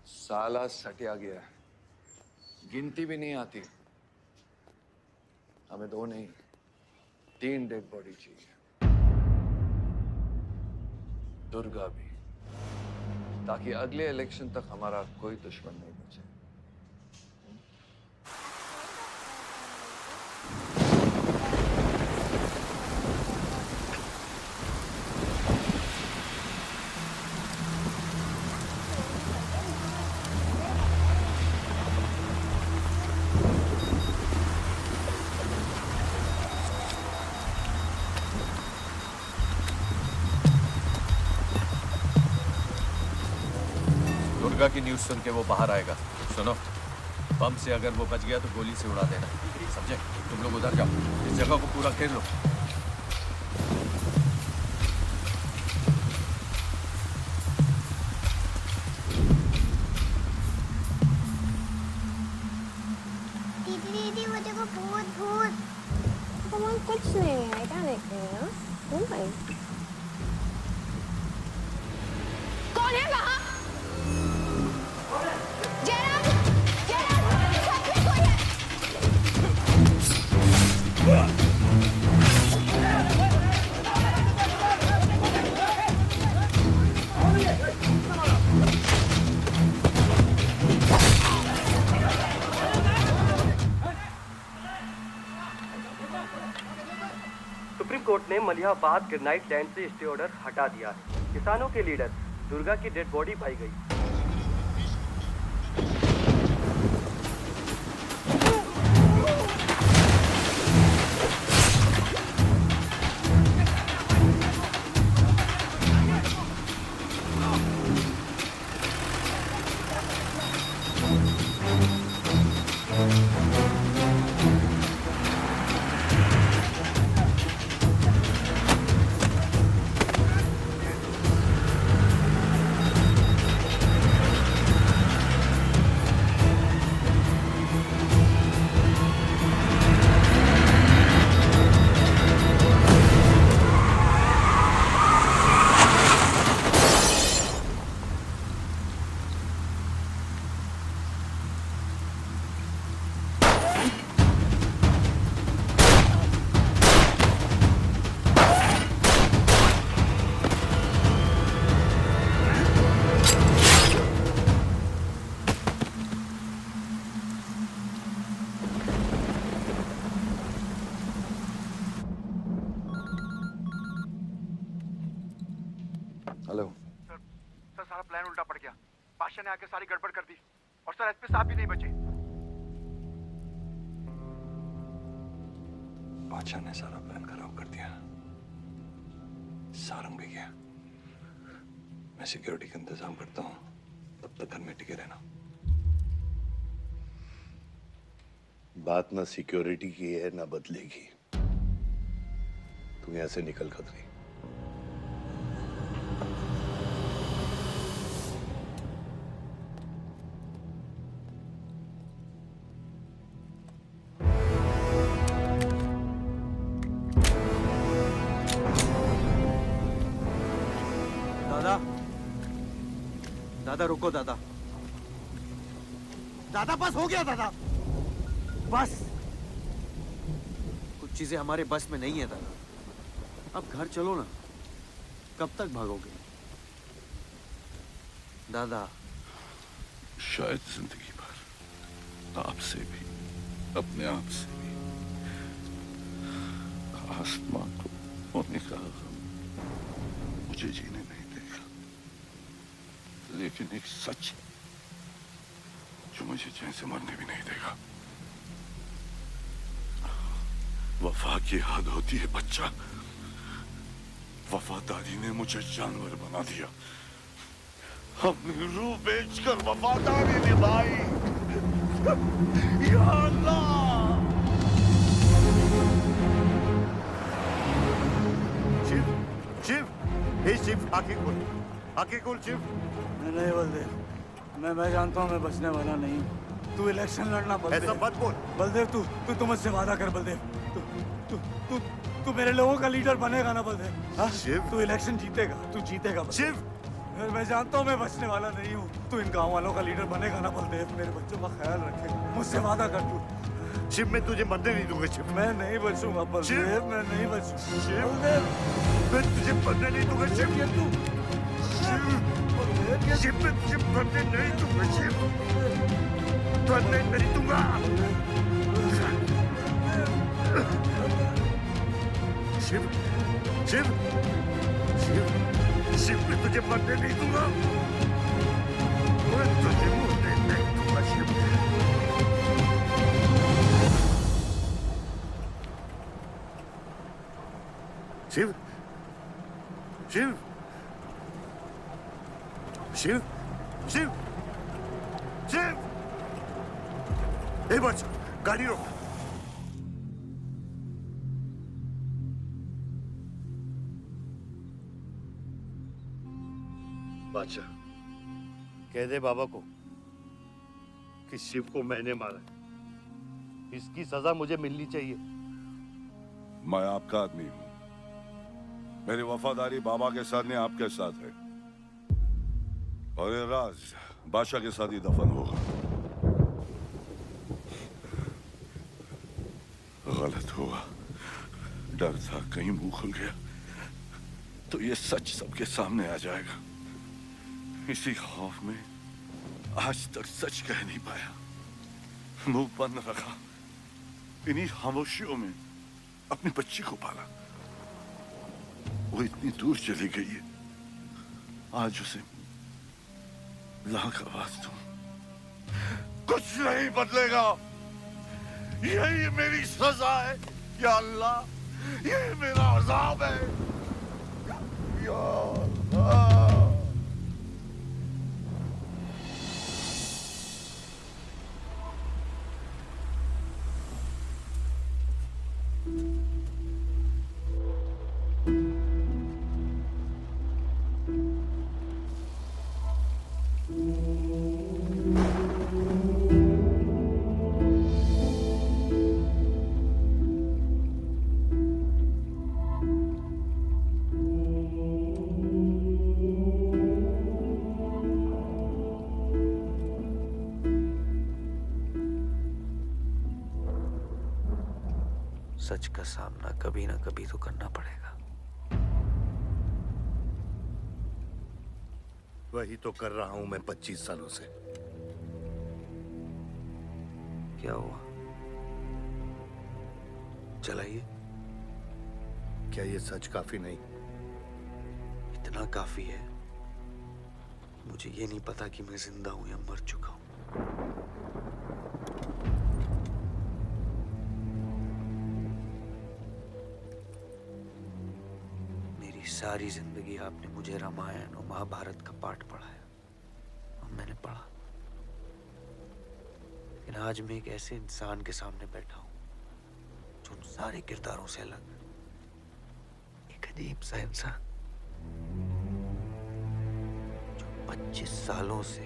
साला सटिया गया है, गिनती भी नहीं आती। हमें 2 नहीं 3 डेड बॉडी चाहिए, दुर्गा भी, ताकि अगले इलेक्शन तक हमारा कोई दुश्मन नहीं बचे। दुर्गा की न्यूज़ सुन के वो बाहर आएगा। सुनो, बम से अगर वो बच गया तो गोली से उड़ा देना, समझे? तुम लोग उधर जाओ, इस जगह को पूरा घेर लो। दीदी वो देखो, भूत भूत। कौन? कुछ नहीं है, क्या देख रही है? कौन है वहाँ? सुप्रीम कोर्ट ने मलिहाबाद ग्रेनाइट लैंड से स्टे ऑर्डर हटा दिया है। किसानों के लीडर दुर्गा की डेड बॉडी पाई गई। हेलो सर, सारा प्लान उल्टा पड़ गया। बादशाह ने आके सारी गड़बड़ कर दी और सर एसपी साहब भी नहीं बचे। बादशाह ने सारा प्लान खराब कर दिया। सारंग भी गया। मैं सिक्योरिटी का इंतजाम करता हूँ, तब तक घर में टिके रहना। बात ना सिक्योरिटी की है ना बदले की। तू यहां से निकल खतरी। दादा, दादा रुको दादा। दादा बस हो गया दादा, बस। कुछ चीजें हमारे बस में नहीं है दादा। अब घर चलो ना, कब तक भागोगे दादा? शायद जिंदगी भर आपसे भी, अपने आप से भी। आसमां को होने का गम मुझे जीने नहीं देगा, लेकिन एक सच जो मुझे चैन से मरने भी नहीं देगा। वफा की हद होती है बच्चा। वफादारी ने मुझे जानवर बना दिया। अपनी रूह बेचकर वफादारी निभाई। या अल्लाह! शिव, शिव, हे शिव, आंखें खोल, आंखें खोल शिव। नहीं बलदेव, मैं जानता हूँ मैं बचने वाला नहीं हूँ। तू इलेक्शन लड़ना बलदेव। ऐसा मत बोल। बलदेव, तू मुझसे वादा कर बलदेव। तू मेरे लोगों का लीडर बनेगा ना बलदेव? हाँ? शिव, तू इलेक्शन जीतेगा, तू जीतेगा शिव। मैं जानता हूँ मैं बचने वाला नहीं हूँ। तू इन गाँव वालों का लीडर बनेगा ना बलदेव? मेरे बच्चों का ख्याल रखेगा, मुझसे वादा कर तू। शिव, मैं तुझे मरने नहीं दूंगा शिव। मैं नहीं बचूंगा बलदेव, मैं नहीं बचूंगा शिव, बलदेव। मैं तुझे मरने नहीं दूंगा शिव। तू शिव, मैं तुझे मरने नहीं दूंगा शिव, मरने नहीं दूंगा। शिव, शिव, शिव, शिव, मैं तुझे मरने नहीं दूंगा। मैं तुझे मरने नहीं दूंगा शिव। शिव, शिव, शिव, शिव, शिव। ए बच, गाड़ी रोक। बादशाह, कह दे बाबा को कि शिव को मैंने मारा है। इसकी सजा मुझे मिलनी चाहिए। मैं आपका आदमी हूं। मेरी वफादारी बाबा के साथ नहीं, आपके साथ है। और ये राज बादशाह के साथ ही दफन होगा। गलत हुआ, डर था कहीं मुंह खुल गया तो ये सच सबके सामने आ जाएगा। इसी खौफ में आज तक सच कह नहीं पाया, मुंह बंद रखा। इन्हीं खामोशियों में अपनी बच्ची को पाला। वो इतनी दूर चली गई है, आज उसे लाख आवाज दूं, कुछ नहीं बदलेगा। यही मेरी सजा है या अल्लाह, यही मेरा अज़ाब है या अल्लाह। सच का सामना कभी ना कभी तो करना पड़ेगा। वही तो कर रहा हूं मैं 25 सालों से। क्या हुआ? चलाइए। क्या ये सच काफी नहीं? इतना काफी है। मुझे ये नहीं पता कि मैं जिंदा हूं या मर चुका हूं। मेरी सारी जिंदगी आपने मुझे रामायण और महाभारत का पाठ पढ़ाया और मैंने पढ़ा, लेकिन लेकिन आज मैं एक ऐसे इंसान के सामने बैठा हूं जो उन सारे किरदारों से अलग, एक अजीब सा इंसान जो 25 सालों से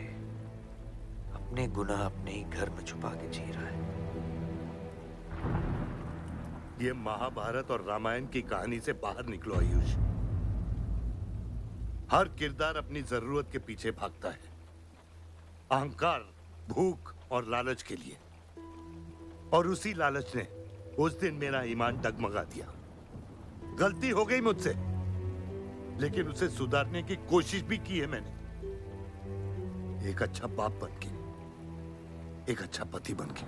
अपने गुनाह अपने ही घर में छुपा के जी रहा है। ये महाभारत और रामायण की कहानी से बाहर निकलो आयुष। हर किरदार अपनी जरूरत के पीछे भागता है, अहंकार, भूख और लालच के लिए। और उसी लालच ने उस दिन मेरा ईमान डगमगा दिया। गलती हो गई मुझसे, लेकिन उसे सुधारने की कोशिश भी की है मैंने, एक अच्छा बाप बन के, एक अच्छा पति बन के।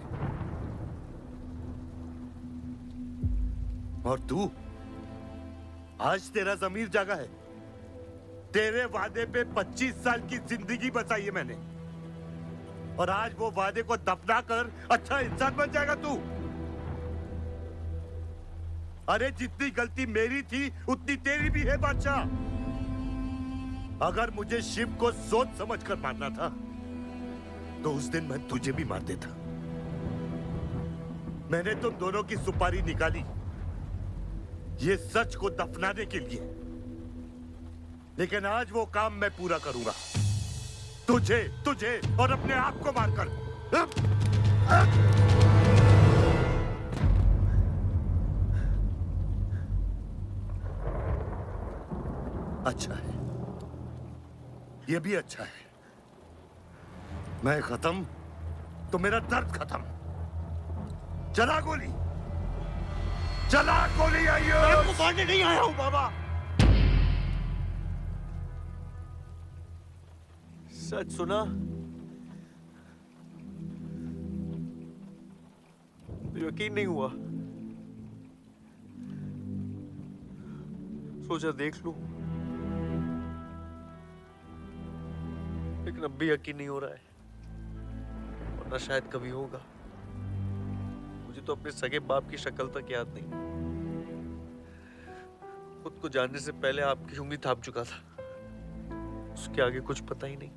और तू, आज तेरा जमीर जागा है। तेरे वादे पे 25 साल की जिंदगी बचाई है मैंने, और आज वो वादे को दफना कर अच्छा इंसान बन जाएगा तू। अरे जितनी गलती मेरी थी उतनी तेरी भी है बादशाह। अगर मुझे शिव को सोच समझ कर मारना था तो उस दिन मैं तुझे भी मार देता। मैंने तुम दोनों की सुपारी निकाली ये सच को दफनाने के लिए, लेकिन आज वो काम मैं पूरा करूंगा, तुझे तुझे और अपने आप को मारकर। अच्छा है, ये भी अच्छा है। मैं खत्म तो मेरा दर्द खत्म। चला गोली, चला गोली। आइए, आपको मारने नहीं आया हूं बाबा। सच सुना? यकीन नहीं हुआ, सोचा देख लूं, लेकिन अब भी यकीन नहीं हो रहा है, वरना शायद कभी होगा। मुझे तो अपने सगे बाप की शक्ल तक याद नहीं। खुद को जानने से पहले आपकी उंगली थाप चुका था, उसके आगे कुछ पता ही नहीं।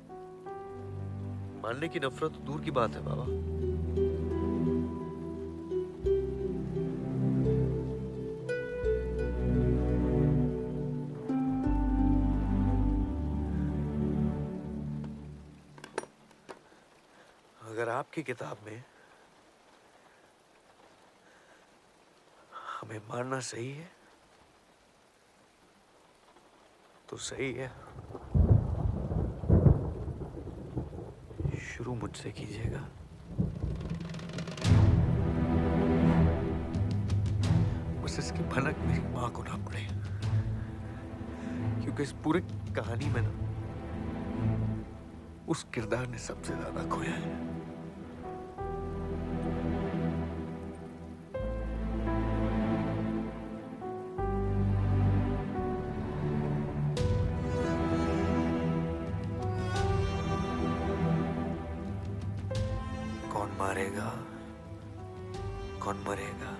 मानने की नफरत तो दूर की बात है बाबा। अगर आपकी किताब में हमें मारना सही है तो सही है। शुरू मुझसे कीजिएगा। बस इसकी भनक मेरी मां को ना पड़े, क्योंकि इस पूरी कहानी में ना उस किरदार ने सबसे ज्यादा खोया है। कौन मारेगा, कौन मरेगा,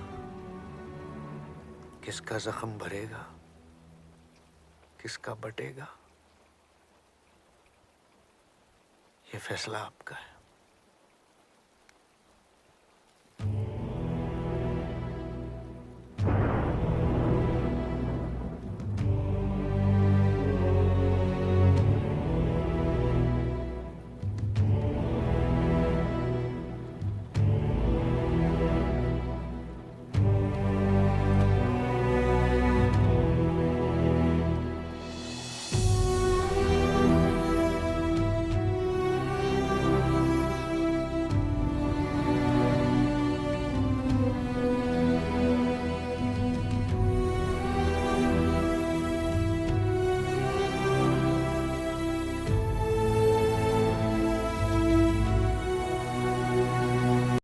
किसका जख्म भरेगा, किसका बटेगा, ये फैसला आपका है।